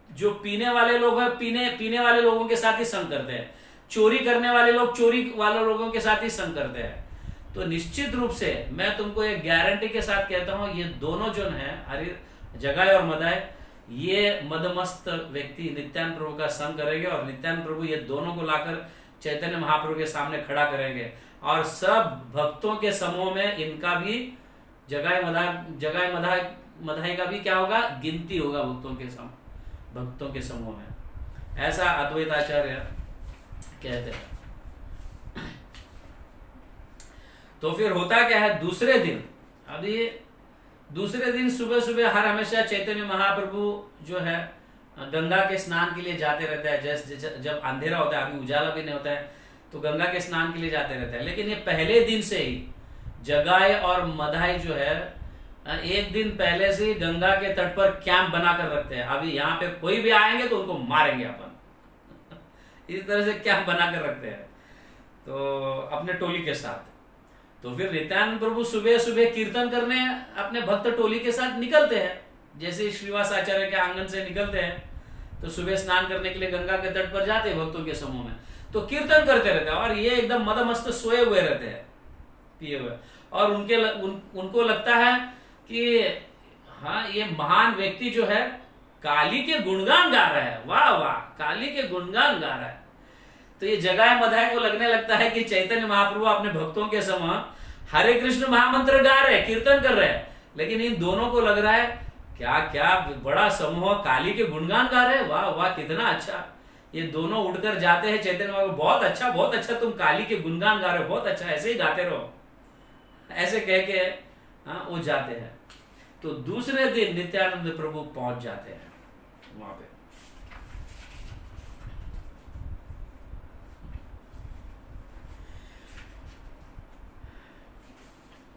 S2: जो पीने वाले लोग हैं पीने वाले लोगों के साथ ही संग करते हैं। चोरी करने वाले लोग चोरी वाले लोगों के साथ ही संग करते हैं। तो निश्चित रूप से मैं तुमको एक गारंटी के साथ कहता हूं, ये दोनों जो है जगाए और मदाए, ये मदमस्त व्यक्ति नित्यानंद प्रभु का संग करेंगे और नित्यानंद प्रभु ये दोनों को लाकर चैतन्य महाप्रभु के सामने खड़ा करेंगे। और सब भक्तों के समूह में इनका भी जगाए मधाई का भी क्या होगा? गिनती होगा भक्तों के समूह में। ऐसा अद्वैत आचार्य कहते हैं। तो फिर होता क्या है, दूसरे दिन सुबह सुबह हर हमेशा चैतन्य महाप्रभु जो है गंगा के स्नान के लिए जाते रहते हैं। जब अंधेरा होता है, अभी उजाला भी नहीं होता है, तो गंगा के स्नान के लिए जाते रहते हैं। लेकिन ये पहले दिन से ही जगाए और मधाई जो है एक दिन पहले से ही गंगा के तट पर कैंप बनाकर रखते हैं। अभी यहाँ पे कोई भी आएंगे तो उनको मारेंगे अपन। इस तरह से कैंप बनाकर रखते हैं, तो अपने टोली के साथ। तो फिर नित्यानंद प्रभु सुबह सुबह कीर्तन करने अपने भक्त टोली के साथ निकलते हैं। जैसे श्रीवास आचार्य के आंगन से निकलते हैं, तो सुबह स्नान करने के लिए गंगा के तट पर जाते हैं भक्तों के समूह में, तो कीर्तन करते रहते हैं। और ये एकदम मदमस्त सोए हुए रहते हैं, पिए हुए। और उनको लगता है कि हाँ, ये महान व्यक्ति जो है काली के गुणगान गा रहा है, वाह वाह, काली के गुणगान गा रहा है। तो ये जगाए मधाई को लगने लगता है कि चैतन्य महाप्रभु अपने भक्तों के समान हरे कृष्ण महामंत्र गा रहे हैं, कीर्तन कर रहे हैं, लेकिन इन दोनों को लग रहा है क्या क्या बड़ा समूह काली के गुणगान गा रहे हैं, वाह वाह कितना अच्छा। ये दोनों उड़कर जाते हैं चैतन्य महाप्रभु, बहुत अच्छा तुम काली के गुणगान गा रहे हो, बहुत अच्छा, ऐसे ही गाते रहो, ऐसे कह के हाँ वो जाते हैं। तो दूसरे दिन नित्यानंद प्रभु पहुंच जाते हैं वहां पे।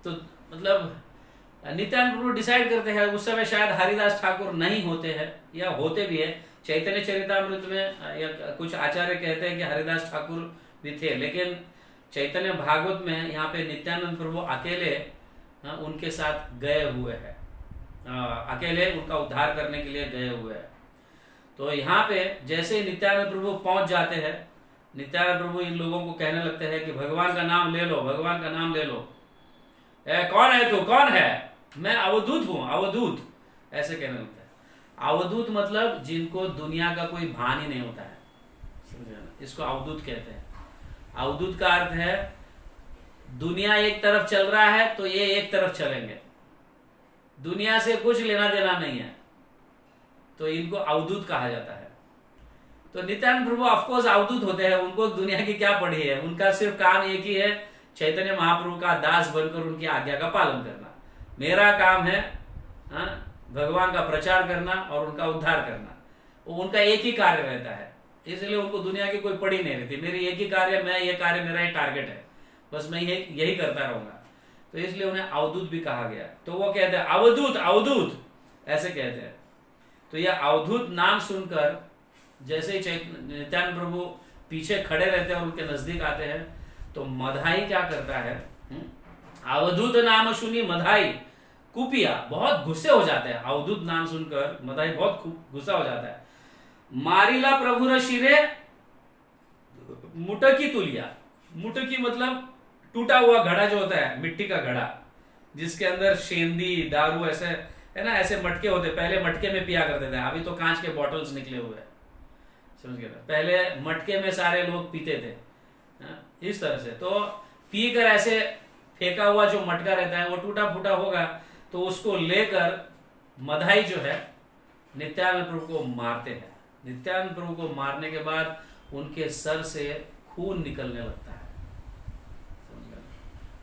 S2: तो मतलब नित्यानंद प्रभु डिसाइड करते हैं, उस समय शायद हरिदास ठाकुर नहीं होते हैं या होते भी है। चैतन्य चरितामृत में या कुछ आचार्य कहते हैं कि हरिदास ठाकुर भी थे, लेकिन चैतन्य भागवत में यहाँ पे नित्यानंद प्रभु अकेले उनके साथ गए हुए हैं, अकेले उनका उद्धार करने के लिए गए हुए हैं। तो यहाँ पे जैसे ही नित्यानंद प्रभु पहुंच जाते हैं, नित्यानंद प्रभु इन लोगों को कहने लगते हैं कि भगवान का नाम ले लो, भगवान का नाम ले लो। कौन है तू, कौन है? मैं अवधूत हूं, अवधूत, ऐसे कहने लगता है। अवधूत मतलब जिनको दुनिया का कोई भान ही नहीं होता है, समझे ना, इसको अवधूत कहते हैं। अवधूत का अर्थ है दुनिया एक तरफ चल रहा है तो ये एक तरफ चलेंगे, दुनिया से कुछ लेना देना नहीं है, तो इनको अवधूत कहा जाता है। तो नित्यानंद प्रभु ऑफकोर्स अवधूत होते हैं, उनको दुनिया की क्या पड़ी है, उनका सिर्फ काम एक ही है, चैतन्य महाप्रभु का दास बनकर उनकी आज्ञा का पालन करना। मेरा काम है भगवान का प्रचार करना और उनका उद्धार करना, वो उनका एक ही कार्य रहता है, इसलिए उनको दुनिया की कोई पड़ी नहीं रहती। मेरी एक ही कार्य, मैं ये कार्य, मेरा ये टारगेट है, बस मैं यही करता रहूंगा, तो इसलिए उन्हें अवधूत भी कहा गया। तो वो कहते हैं अवधूत, अवधूत ऐसे कहते हैं। तो यह अवधूत नाम सुनकर जैसे ही नित्यानंद प्रभु पीछे खड़े रहते हैं और उनके नजदीक आते हैं, तो मधाई क्या करता है, अवधूत नाम सुनी मधाई कुपिया, बहुत गुस्से हो जाते हैं। अवधूत नाम सुनकर मधाई बहुत गुस्सा हो जाता है। मारिला प्रभु रशिरे मुटकी तुलिया, मुटकी मतलब टूटा हुआ घड़ा जो होता है, मिट्टी का घड़ा जिसके अंदर शेंदी दारू ऐसे है ना, ऐसे मटके होते, पहले मटके में पिया करते थे, अभी तो कांच के बॉटल्स निकले हुए हैं, समझ गए। पहले मटके में सारे लोग पीते थे इस तरह से। तो पी कर ऐसे फेंका हुआ जो मटका रहता है वो टूटा फूटा होगा, तो उसको लेकर मधाई जो है नित्यानंद प्रभु को मारते हैं। नित्यानंद प्रभु को मारने के बाद उनके सर से खून निकलने लगता है,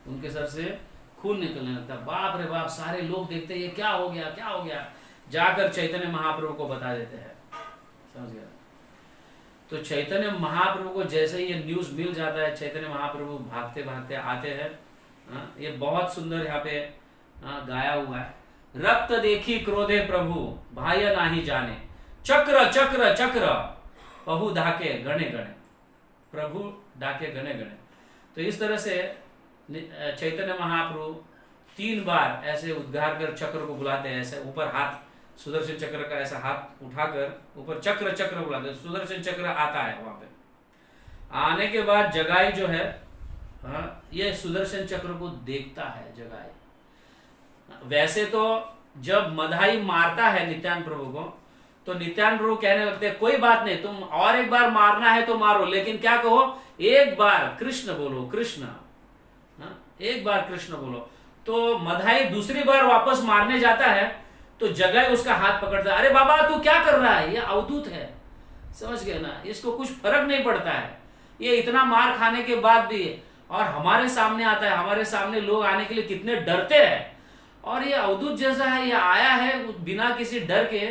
S2: उनके सर से खून निकलने लगता है। बाप रे बाप, सारे लोग देखते हैं ये क्या हो गया, क्या हो गया, जाकर चैतन्य महाप्रभु को बता देते हैं, समझ गया। तो चैतन्य महाप्रभु को जैसे ही ये न्यूज मिल जाता है, चैतन्य महाप्रभु भागते भागते आते हैं। ये बहुत सुंदर यहाँ पे गाया हुआ है। रक्त देखी क्रोधे प्रभु भाय नाही जाने, चक्र चक्र चक्र बहु ढाके गणे गणे, प्रभु ढाके गणे गणे। तो इस तरह से चैतन्य महाप्रभु 3 बार ऐसे उद्गार कर चक्र को बुलाते हैं, ऐसे ऊपर हाथ, सुदर्शन चक्र का ऐसा हाथ उठाकर ऊपर चक्र चक्र बुलाते हैं, सुदर्शन चक्र आता है वहां पे। आने के बाद जगाई जो है ये सुदर्शन चक्र को देखता है जगाई। वैसे तो जब मधाई मारता है नित्यानंद प्रभु को, तो नित्यानंद प्रभु कहने लगते हैं कोई बात नहीं, तुम और एक बार मारना है तो मारो, लेकिन क्या कहो, एक बार कृष्ण बोलो, कृष्ण, एक बार कृष्ण बोलो। तो मधाई दूसरी बार वापस मारने जाता है, तो जगाई उसका हाथ पकड़ता है, अरे बाबा तू क्या कर रहा है, ये अवधूत है, समझ गए ना, इसको कुछ फर्क नहीं पड़ता है, ये इतना मार खाने के बाद भी और हमारे सामने आता है, हमारे सामने लोग आने के लिए कितने डरते हैं, और ये अवधूत जैसा है, ये आया है बिना किसी डर के,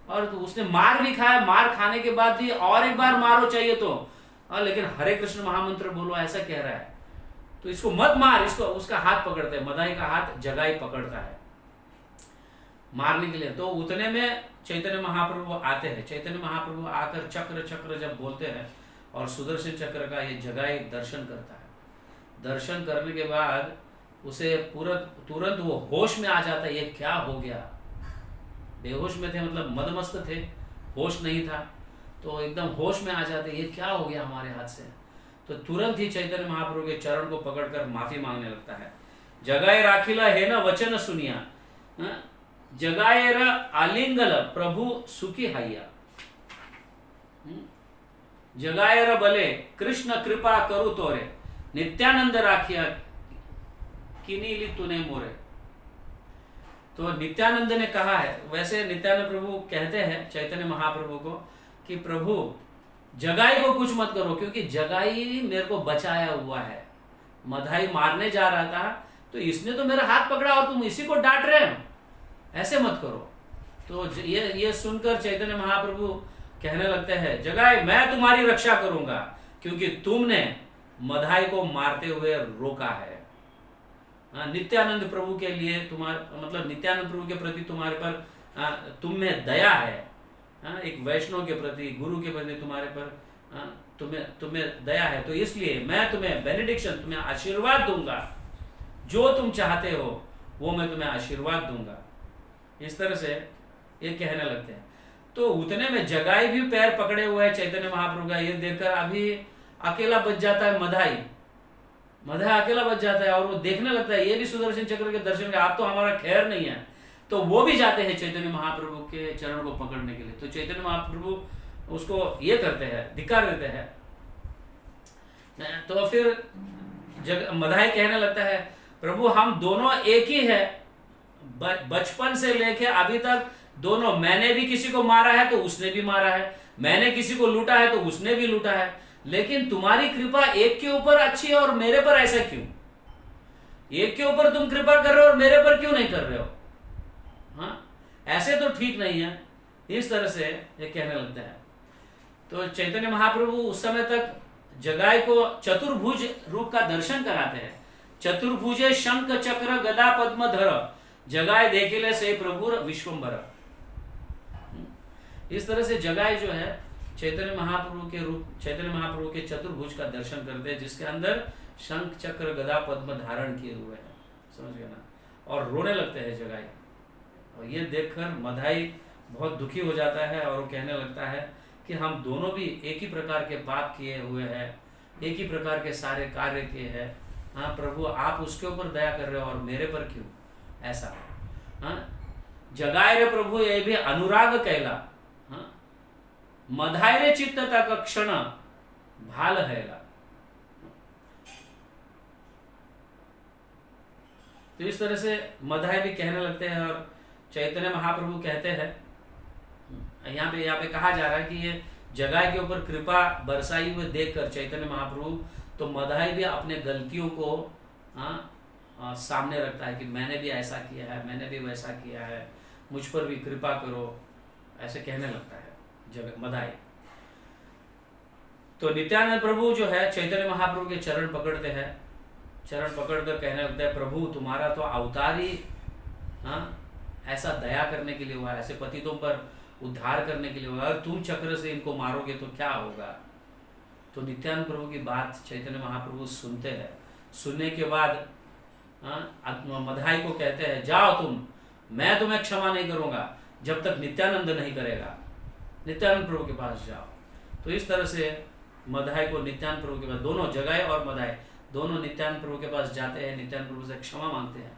S2: और तो उसने मार भी खाया, मार खाने के बाद भी और एक बार मारो चाहिए तो, लेकिन हरे कृष्ण महामंत्र बोलो ऐसा कह रहा है, तो इसको मत मार, इसको। उसका हाथ पकड़ते हैं, मधाई का हाथ जगाई पकड़ता है मारने के लिए। तो उतने में चैतन्य महाप्रभु आते हैं। चैतन्य महाप्रभु आकर चक्र चक्र जब बोलते हैं और सुदर्शन चक्र का ये जगाई दर्शन करता है। दर्शन करने के बाद उसे तुरंत वो होश में आ जाता है, ये क्या हो गया, बेहोश में थे, मतलब मदमस्त थे, होश नहीं था, तो एकदम होश में आ जाते, ये क्या हो गया हमारे हाथ से। तो तुरंत ही चैतन्य महाप्रभु के चरण को पकड़कर माफी मांगने लगता है। जगाए राखिला है ना वचन सुनिया,
S1: जगाएर आलिंगल प्रभु सुखी हाइया। जगाएर बले कृष्ण कृपा करू तोरे, नित्यानंद राखिया किनीली तूने मोरे। तो नित्यानंद ने कहा है, वैसे नित्यानंद प्रभु कहते हैं चैतन्य महाप्रभु को कि प्रभु जगाई को कुछ मत करो, क्योंकि जगाई मेरे को बचाया हुआ है। मधाई मारने जा रहा था तो इसने तो मेरा हाथ पकड़ा और तुम इसी को डांट रहे हो, ऐसे मत करो। तो ये सुनकर चैतन्य महाप्रभु कहने लगते हैं, जगाई मैं तुम्हारी रक्षा करूंगा, क्योंकि तुमने मधाई को मारते हुए रोका है। नित्यानंद प्रभु के लिए तुम्हारे मतलब नित्यानंद प्रभु के प्रति तुम्हारे पर तुम में दया है। एक वैष्णव के प्रति, गुरु के प्रति तुम्हारे पर तुम्हें दया है, तो इसलिए मैं तुम्हें बेनेडिक्शन, तुम्हें आशीर्वाद दूंगा, जो तुम चाहते हो वो मैं तुम्हें आशीर्वाद दूंगा। इस तरह से ये कहने लगते हैं। तो उतने में जगाई भी पैर पकड़े हुए है चैतन्य महाप्रभु का। ये देखकर अभी अकेला बच जाता है मधाई अकेला बच जाता है और वो देखने लगता है ये भी सुदर्शन चक्र के दर्शन के, आप तो हमारा खैर नहीं है। तो वो भी जाते हैं चैतन्य महाप्रभु के चरण को पकड़ने के लिए। तो चैतन्य महाप्रभु उसको ये करते हैं, धिक्कार देते हैं। तो फिर मधाई कहने लगता है, प्रभु हम दोनों एक ही है, बचपन से लेके अभी तक दोनों, मैंने भी किसी को मारा है तो उसने भी मारा है, मैंने किसी को लूटा है तो उसने भी लूटा है, लेकिन तुम्हारी कृपा एक के ऊपर अच्छी है और मेरे पर ऐसा क्यों? एक के ऊपर तुम कृपा कर रहे हो और मेरे पर क्यों नहीं कर रहे हो? हाँ, ऐसे तो ठीक नहीं है। इस तरह से ये कहने लगता है। तो चैतन्य महाप्रभु उस समय तक जगाई को चतुर्भुज रूप का दर्शन कराते हैं। चतुर्भुजे शंख चक्र गदा पद्म धर, जगाई देखिले से प्रभु विश्वम्भर। इस तरह से जगाई जो है चैतन्य महाप्रभु के रूप, चैतन्य महाप्रभु के चतुर्भुज का दर्शन करते हैं, जिसके अंदर शंख चक्र गदा पद्म धारण किए हुए हैं, समझ गए ना। और रोने लगते हैं जगाई, और ये देखकर मधाई बहुत दुखी हो जाता है और वो कहने लगता है कि हम दोनों भी एक ही प्रकार के पाप किए हुए हैं, एक ही प्रकार के सारे कार्य किए हैं। हाँ प्रभु, आप उसके ऊपर दया कर रहे हो और मेरे पर क्यों ऐसा? हाँ, जगाए रे प्रभु ये भी अनुराग कहला, हाँ मधाई रे चित्त तक क्षण भाल हैला। तो इस तरह से मधाई भी कहने लगते हैं और चैतन्य महाप्रभु कहते हैं, यहाँ पे कहा जा रहा है कि ये जगाई के ऊपर कृपा बरसाई हुए देखकर चैतन्य महाप्रभु, तो मधाई भी अपने गलतियों को सामने रखता है कि मैंने भी ऐसा किया है, मैंने भी वैसा किया है, मुझ पर भी कृपा करो, ऐसे कहने लगता है मधाई। तो नित्यानंद प्रभु जो है चैतन्य महाप्रभु के चरण पकड़ते हैं, चरण पकड़कर कहने लगता है, प्रभु तुम्हारा तो अवतार ही ऐसा दया करने के लिए हुआ, ऐसे पतितों पर उद्धार करने के लिए हुआ, अगर तुम चक्र से इनको मारोगे तो क्या होगा? तो नित्यानंद प्रभु की बात चैतन्य महाप्रभु सुनते हैं। सुनने के बाद मधाई को कहते हैं, जाओ तुम, मैं तुम्हें क्षमा नहीं करूंगा जब तक नित्यानंद नहीं करेगा, नित्यानंद प्रभु के पास जाओ। तो इस तरह से मधाई को नित्यानंद प्रभु के पास, दोनों जगाई और मधाई दोनों नित्यानंद प्रभु के पास जाते हैं, नित्यानंद प्रभु से क्षमा मांगते हैं।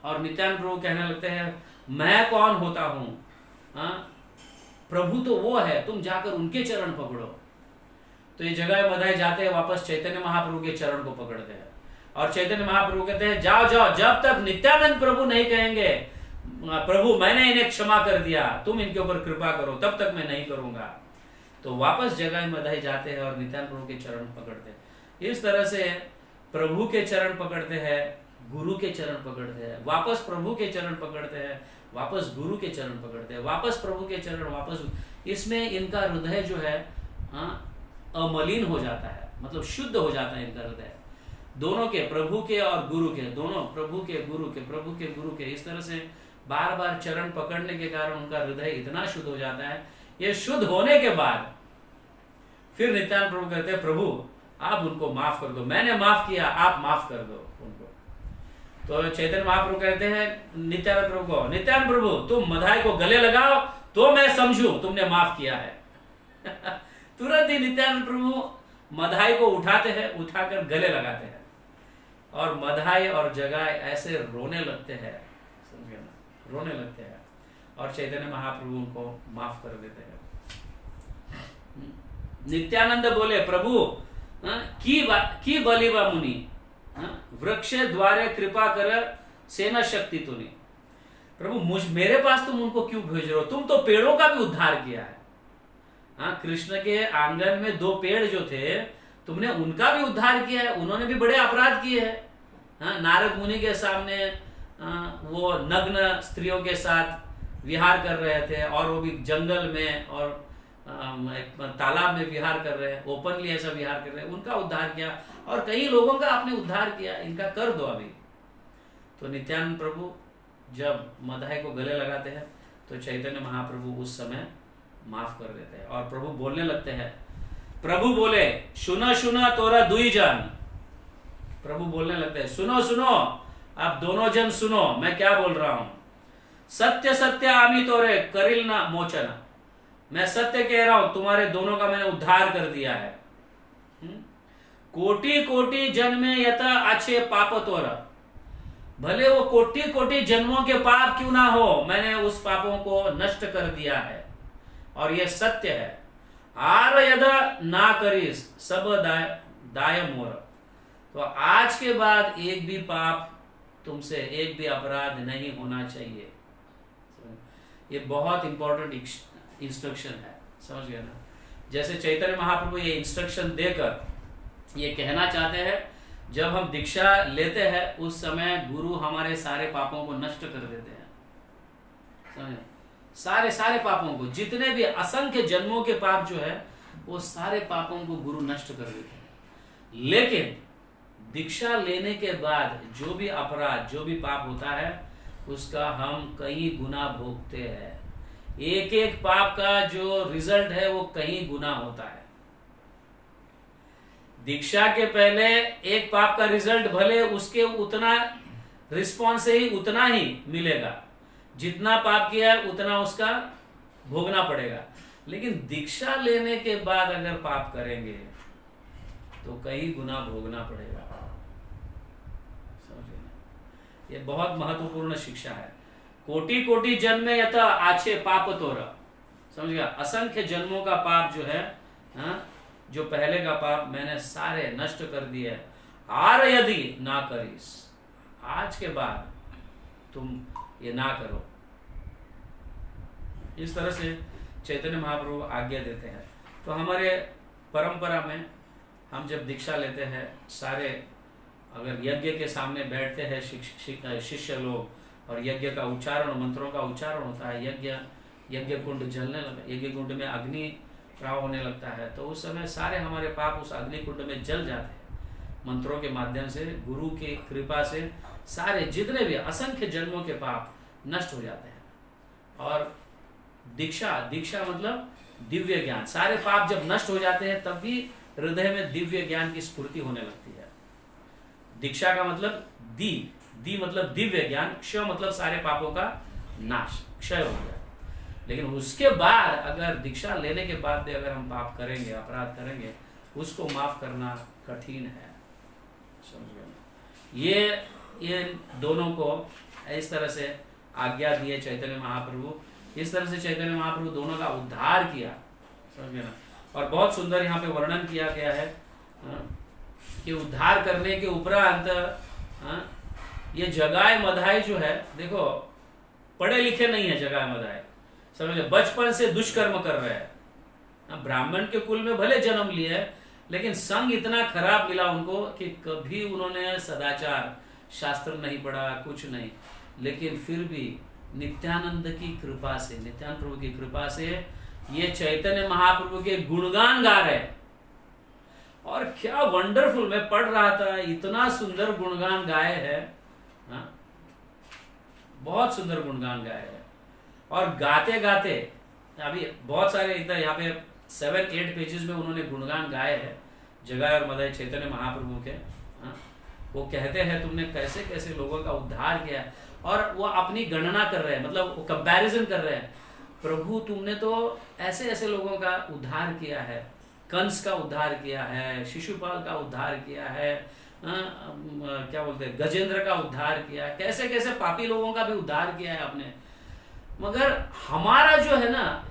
S1: और नित्यानंद प्रभु कहने लगते हैं, मैं कौन होता हूँ? प्रभु तो वो है, तुम जाकर उनके चरण पकड़ो। तो ये जगाई मधाई जाते हैं, वापस चैतन्य महाप्रभु के चरण को पकड़ते हैं और चैतन्य महाप्रभु कहते हैं, जाओ जाओ, जब तक नित्यानंद प्रभु नहीं कहेंगे प्रभु मैंने इन्हें क्षमा कर दिया, तुम इनके ऊपर कृपा करो, तब तक मैं नहीं करूंगा। तो वापस जगाई मधाई जाते हैं और नित्यानंद प्रभु के चरण पकड़ते हैं। इस तरह से प्रभु के चरण पकड़ते हैं, गुरु के चरण पकड़ते हैं, वापस प्रभु के चरण पकड़ते हैं, वापस गुरु के चरण पकड़ते हैं, वापस प्रभु के चरण, वापस। इसमें इनका हृदय जो है अमलिन हो जाता है, मतलब शुद्ध हो जाता है इनका हृदय, दोनों के, प्रभु के और गुरु के, दोनों प्रभु के गुरु के, प्रभु के गुरु के। इस तरह से बार बार चरण पकड़ने के कारण उनका हृदय इतना शुद्ध हो जाता है। ये शुद्ध होने के बाद फिर नित्यानंद प्रभु कहते हैं, प्रभु आप उनको माफ कर दो, मैंने माफ किया, आप माफ कर दो उनको। तो चैतन्य महाप्रभु कहते हैं नित्यानंद प्रभु को, नित्यानंद प्रभु तुम मधाई को गले लगाओ तो मैं समझूं तुमने माफ किया है। तुरंत ही नित्यानंद प्रभु मधाई को उठाते हैं, उठाकर गले लगाते हैं और मधाई और जगाई ऐसे रोने लगते हैं, समझे ना, रोने लगते हैं और चैतन्य महाप्रभु उनको माफ कर देते हैं। नित्यानंद बोले, प्रभु की बलिवा मुनि वृक्ष द्वारे कृपा कर सेना शक्ति तूने। प्रभु मेरे पास तुम उनको क्यों भेज रहे हो? तुम तो पेड़ों का भी उद्धार किया है। हाँ, कृष्ण के आंगन में 2 पेड़ जो थे, तुमने उनका भी उद्धार किया है। उन्होंने भी बड़े अपराध किए हैं। हाँ, नारद मुनि के सामने वो नग्न स्त्रियों के साथ विहार कर रहे थे, और वो भी जंगल में, और एक तालाब में विहार कर रहे हैं, ओपनली ऐसा विहार कर रहे हैं। उनका उद्धार किया, और कई लोगों का आपने उद्धार किया, इनका कर दो अभी। तो नित्यानंद प्रभु जब मदाई को गले लगाते हैं तो चैतन्य महाप्रभु उस समय माफ कर देते हैं, और प्रभु बोलने लगते हैं। प्रभु बोले, सुनो सुनो तोरा दुई जन। प्रभु बोलने लगते हैं, सुनो सुनो, आप दोनों जन सुनो, मैं क्या बोल रहा हूं। सत्य सत्य आमी तोरे करिल ना मोचना। मैं सत्य कह रहा हूं, तुम्हारे दोनों का मैंने उद्धार कर दिया है। कोटि कोटि जन्म में यथा अच्छे पाप तोरा। भले वो कोटि कोटि जन्मों के पाप क्यों ना हो, मैंने उस पापों को नष्ट कर दिया है, और यह सत्य है। आर यदा ना करीस सब दाय मोर। तो आज के बाद एक भी पाप तुमसे, एक भी अपराध नहीं होना चाहिए। ये बहुत इंपॉर्टेंट इंस्ट्रक्शन है, समझ गए ना। जैसे चैतन्य महाप्रभु ये इंस्ट्रक्शन देकर ये कहना चाहते हैं, जब हम दीक्षा लेते हैं उस समय गुरु हमारे सारे पापों को नष्ट कर देते हैं, समझे। सारे पापों को, जितने भी असंख्य जन्मों के पाप जो है, वो सारे पापों को गुरु नष्ट कर देते हैं। लेकिन दीक्षा लेने के बाद जो भी अपराध, जो भी पाप होता है, उसका हम कई गुना भोगते हैं। एक एक पाप का जो रिजल्ट है वो कई गुना होता है। दीक्षा के पहले एक पाप का रिजल्ट भले उसके उतना रिस्पॉन्स ही उतना ही मिलेगा, जितना पाप किया है उतना उसका भोगना पड़ेगा। लेकिन दीक्षा लेने के बाद अगर पाप करेंगे तो कई गुना भोगना पड़ेगा, समझिए ना। ये बहुत महत्वपूर्ण शिक्षा है। कोटि कोटि जन्म में यथा आछे पाप तोरा, समझ गया। असंख्य जन्मों का पाप जो है, जो पहले का पाप मैंने सारे नष्ट कर दिए। आर यदि ना करीस, आज के बाद तुम ये ना करो। इस तरह से चैतन्य महाप्रभु आज्ञा देते हैं। तो हमारे परंपरा में हम जब दीक्षा लेते हैं, सारे अगर यज्ञ के सामने बैठते हैं शिष्य लोग, और यज्ञ का उच्चारण, मंत्रों का उच्चारण होता है, यज्ञ कुंड जलने लगा, यज्ञ कुंड में अग्नि प्राव होने लगता है, तो उस समय सारे हमारे पाप उस अग्नि कुंड में जल जाते हैं। मंत्रों के माध्यम से, गुरु की कृपा से सारे जितने भी असंख्य जन्मों के पाप नष्ट हो जाते हैं। और दीक्षा मतलब दिव्य ज्ञान। सारे पाप जब नष्ट हो जाते हैं तब भी हृदय में दिव्य ज्ञान की स्फूर्ति होने लगती है। दीक्षा का मतलब दी मतलब दिव्य ज्ञान, क्ष मतलब सारे पापों का नाश, क्षय हो गया। लेकिन उसके बाद अगर दीक्षा लेने के बाद भी अगर हम पाप करेंगे, अपराध करेंगे, उसको माफ करना कठिन है, समझ गए। ये दोनों को इस तरह से आज्ञा दिए चैतन्य महाप्रभु। इस तरह से चैतन्य महाप्रभु दोनों का उद्धार किया, समझ गए ना। और बहुत सुंदर यहाँ पे वर्णन किया गया है कि उद्धार करने के उपरांत ये जगाए मधाई जो है, देखो पढ़े लिखे नहीं है जगाए मधाई, समझे, बचपन से दुष्कर्म कर रहे हैं। ब्राह्मण के कुल में भले जन्म लिए, लेकिन संग इतना खराब मिला उनको कि कभी उन्होंने सदाचार शास्त्र नहीं पढ़ा, कुछ नहीं। लेकिन फिर भी नित्यानंद की कृपा से, नित्यानंद प्रभु की कृपा से ये चैतन्य महाप्रभु के गुणगान गा रहे हैं। और क्या वंडरफुल, मैं पढ़ रहा था, इतना सुंदर गुणगान गाए हैं, बहुत सुंदर गुणगान गाए हैं। और गाते गाते अभी बहुत सारे इधर यहाँ पे 7-8 पेजेस में उन्होंने गुणगान गाए हैं जगाए और मदाई चैतन्य महाप्रभु के। वो कहते हैं तुमने कैसे कैसे लोगों का उद्धार किया है, और वो अपनी गणना कर रहे हैं, मतलब वो कंपैरिजन कर रहे हैं। प्रभु तुमने तो ऐसे ऐसे लोगों का उद्धार किया है, कंस का उद्धार किया है, शिशुपाल का उद्धार किया है,
S2: क्या बोलते हैं, गजेंद्र का उद्धार किया, कैसे कैसे पापी लोगों का भी उद्धार किया है आपने। मगर हमारा जो है ना,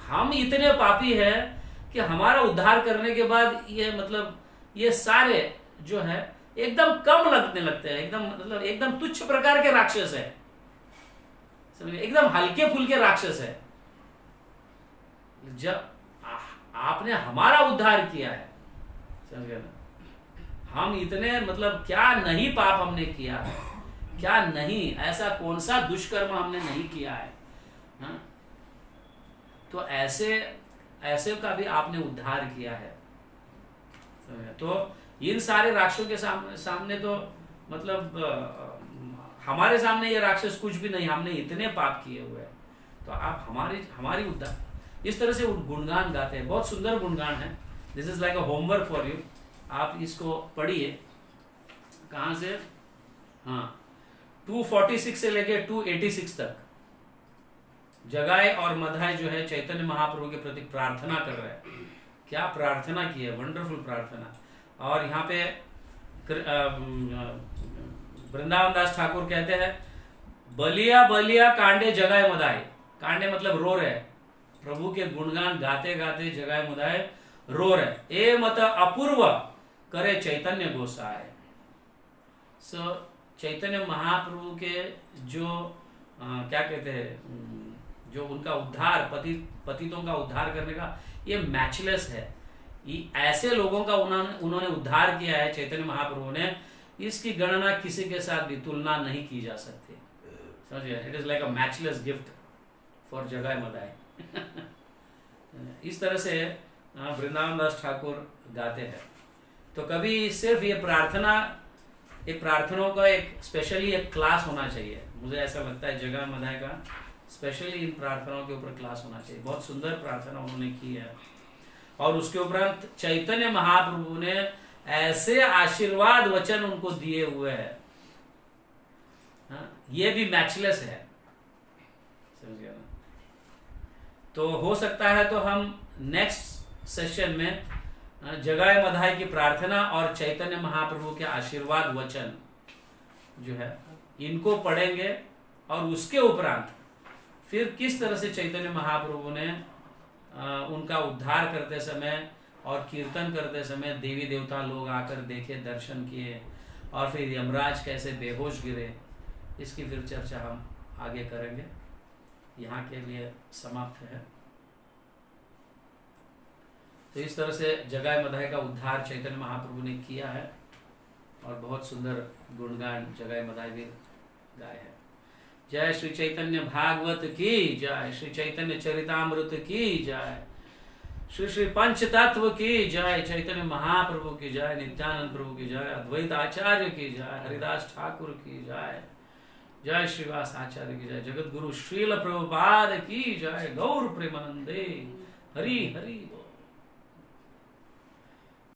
S2: हम इतने पापी है कि हमारा उद्धार करने के बाद ये मतलब ये सारे जो है एकदम कम लगने लगते हैं, एकदम मतलब एकदम तुच्छ प्रकार के राक्षस है, समझिए, एकदम हल्के फुल्के राक्षस है। जब आपने हमारा उद्धार किया है, समझ गए ना, हम इतने मतलब क्या नहीं पाप हमने किया है, क्या नहीं, ऐसा कौन सा दुष्कर्म हमने नहीं किया है, हाँ? तो ऐसे का भी आपने उद्धार किया है। तो इन सारे राक्षसों के सामने तो मतलब हमारे सामने ये राक्षस कुछ भी नहीं, हमने इतने पाप किए हुए हैं, तो आप हमारी उद्धार, इस तरह से गुणगान गाते हैं। बहुत सुंदर गुणगान है। This is like a homework for you, आप इसको पढ़िए। कहाँ से, हाँ, 246 से लेके 286 तक जगाए और मधाए जो है चैतन्य महाप्रभु के प्रति प्रार्थना कर रहे हैं। क्या प्रार्थना की है, वंडरफुल प्रार्थना। और यहाँ पे वृंदावन दास ठाकुर कहते हैं, बलिया बलिया कांडे जगाए मदाए, कांडे मतलब रो रहे, प्रभु के गुणगान गाते गाते जगाए मदाए रो रहे, ए मत अपूर्व करे चैतन्य गोसाए। सो चैतन्य महाप्रभु के जो क्या कहते हैं, जो उनका उद्धार, पतितों का उद्धार करने का ये मैचलेस है। ऐसे लोगों का उन्होंने उद्धार किया है चैतन्य महाप्रभु ने, इसकी गणना किसी के साथ भी तुलना नहीं की जा सकती, समझिए। It is like a matchless gift for जगाए मदाए। इस तरह से वृंदावन दास ठाकुर गाते हैं। तो कभी सिर्फ ये प्रार्थनाओं का एक स्पेशली एक क्लास होना चाहिए, मुझे ऐसा लगता है जगाए मदाए का स्पेशली इन प्रार्थनाओं के ऊपर क्लास होना चाहिए। बहुत सुंदर प्रार्थना उन्होंने की है। और उसके उपरांत चैतन्य महाप्रभु ने ऐसे आशीर्वाद वचन उनको दिए हुए हैं, ये भी मैचलेस है, समझ गया ना। तो हो सकता है तो हम नेक्स्ट सेशन में जगाए मधाए की प्रार्थना और चैतन्य महाप्रभु के आशीर्वाद वचन जो है इनको पढ़ेंगे, और उसके उपरांत फिर किस तरह से चैतन्य महाप्रभु ने उनका उद्धार करते समय और कीर्तन करते समय देवी देवता लोग आकर देखे, दर्शन किए, और फिर यमराज कैसे बेहोश गिरे, इसकी फिर चर्चा हम आगे करेंगे। यहाँ के लिए समाप्त है। तो इस तरह से जगाए मधाए का उद्धार चैतन्य महाप्रभु ने किया है, और बहुत सुंदर गुणगान जगाए मधाए भी गाए हैं। जय श्री चैतन्य भागवत की जय, श्री चैतन्य चरितामृत की जय, श्री श्री पंच तत्व की जय, चैतन्य महाप्रभु की जय, नित्यानंद प्रभु की जय, अद्वैत आचार्य की जय, हरिदास ठाकुर की जय, जय श्रीवास आचार्य की जय, जगत गुरु श्रील प्रभुपाद की जय, गौर प्रेमानंदे, हरि हरि बोल।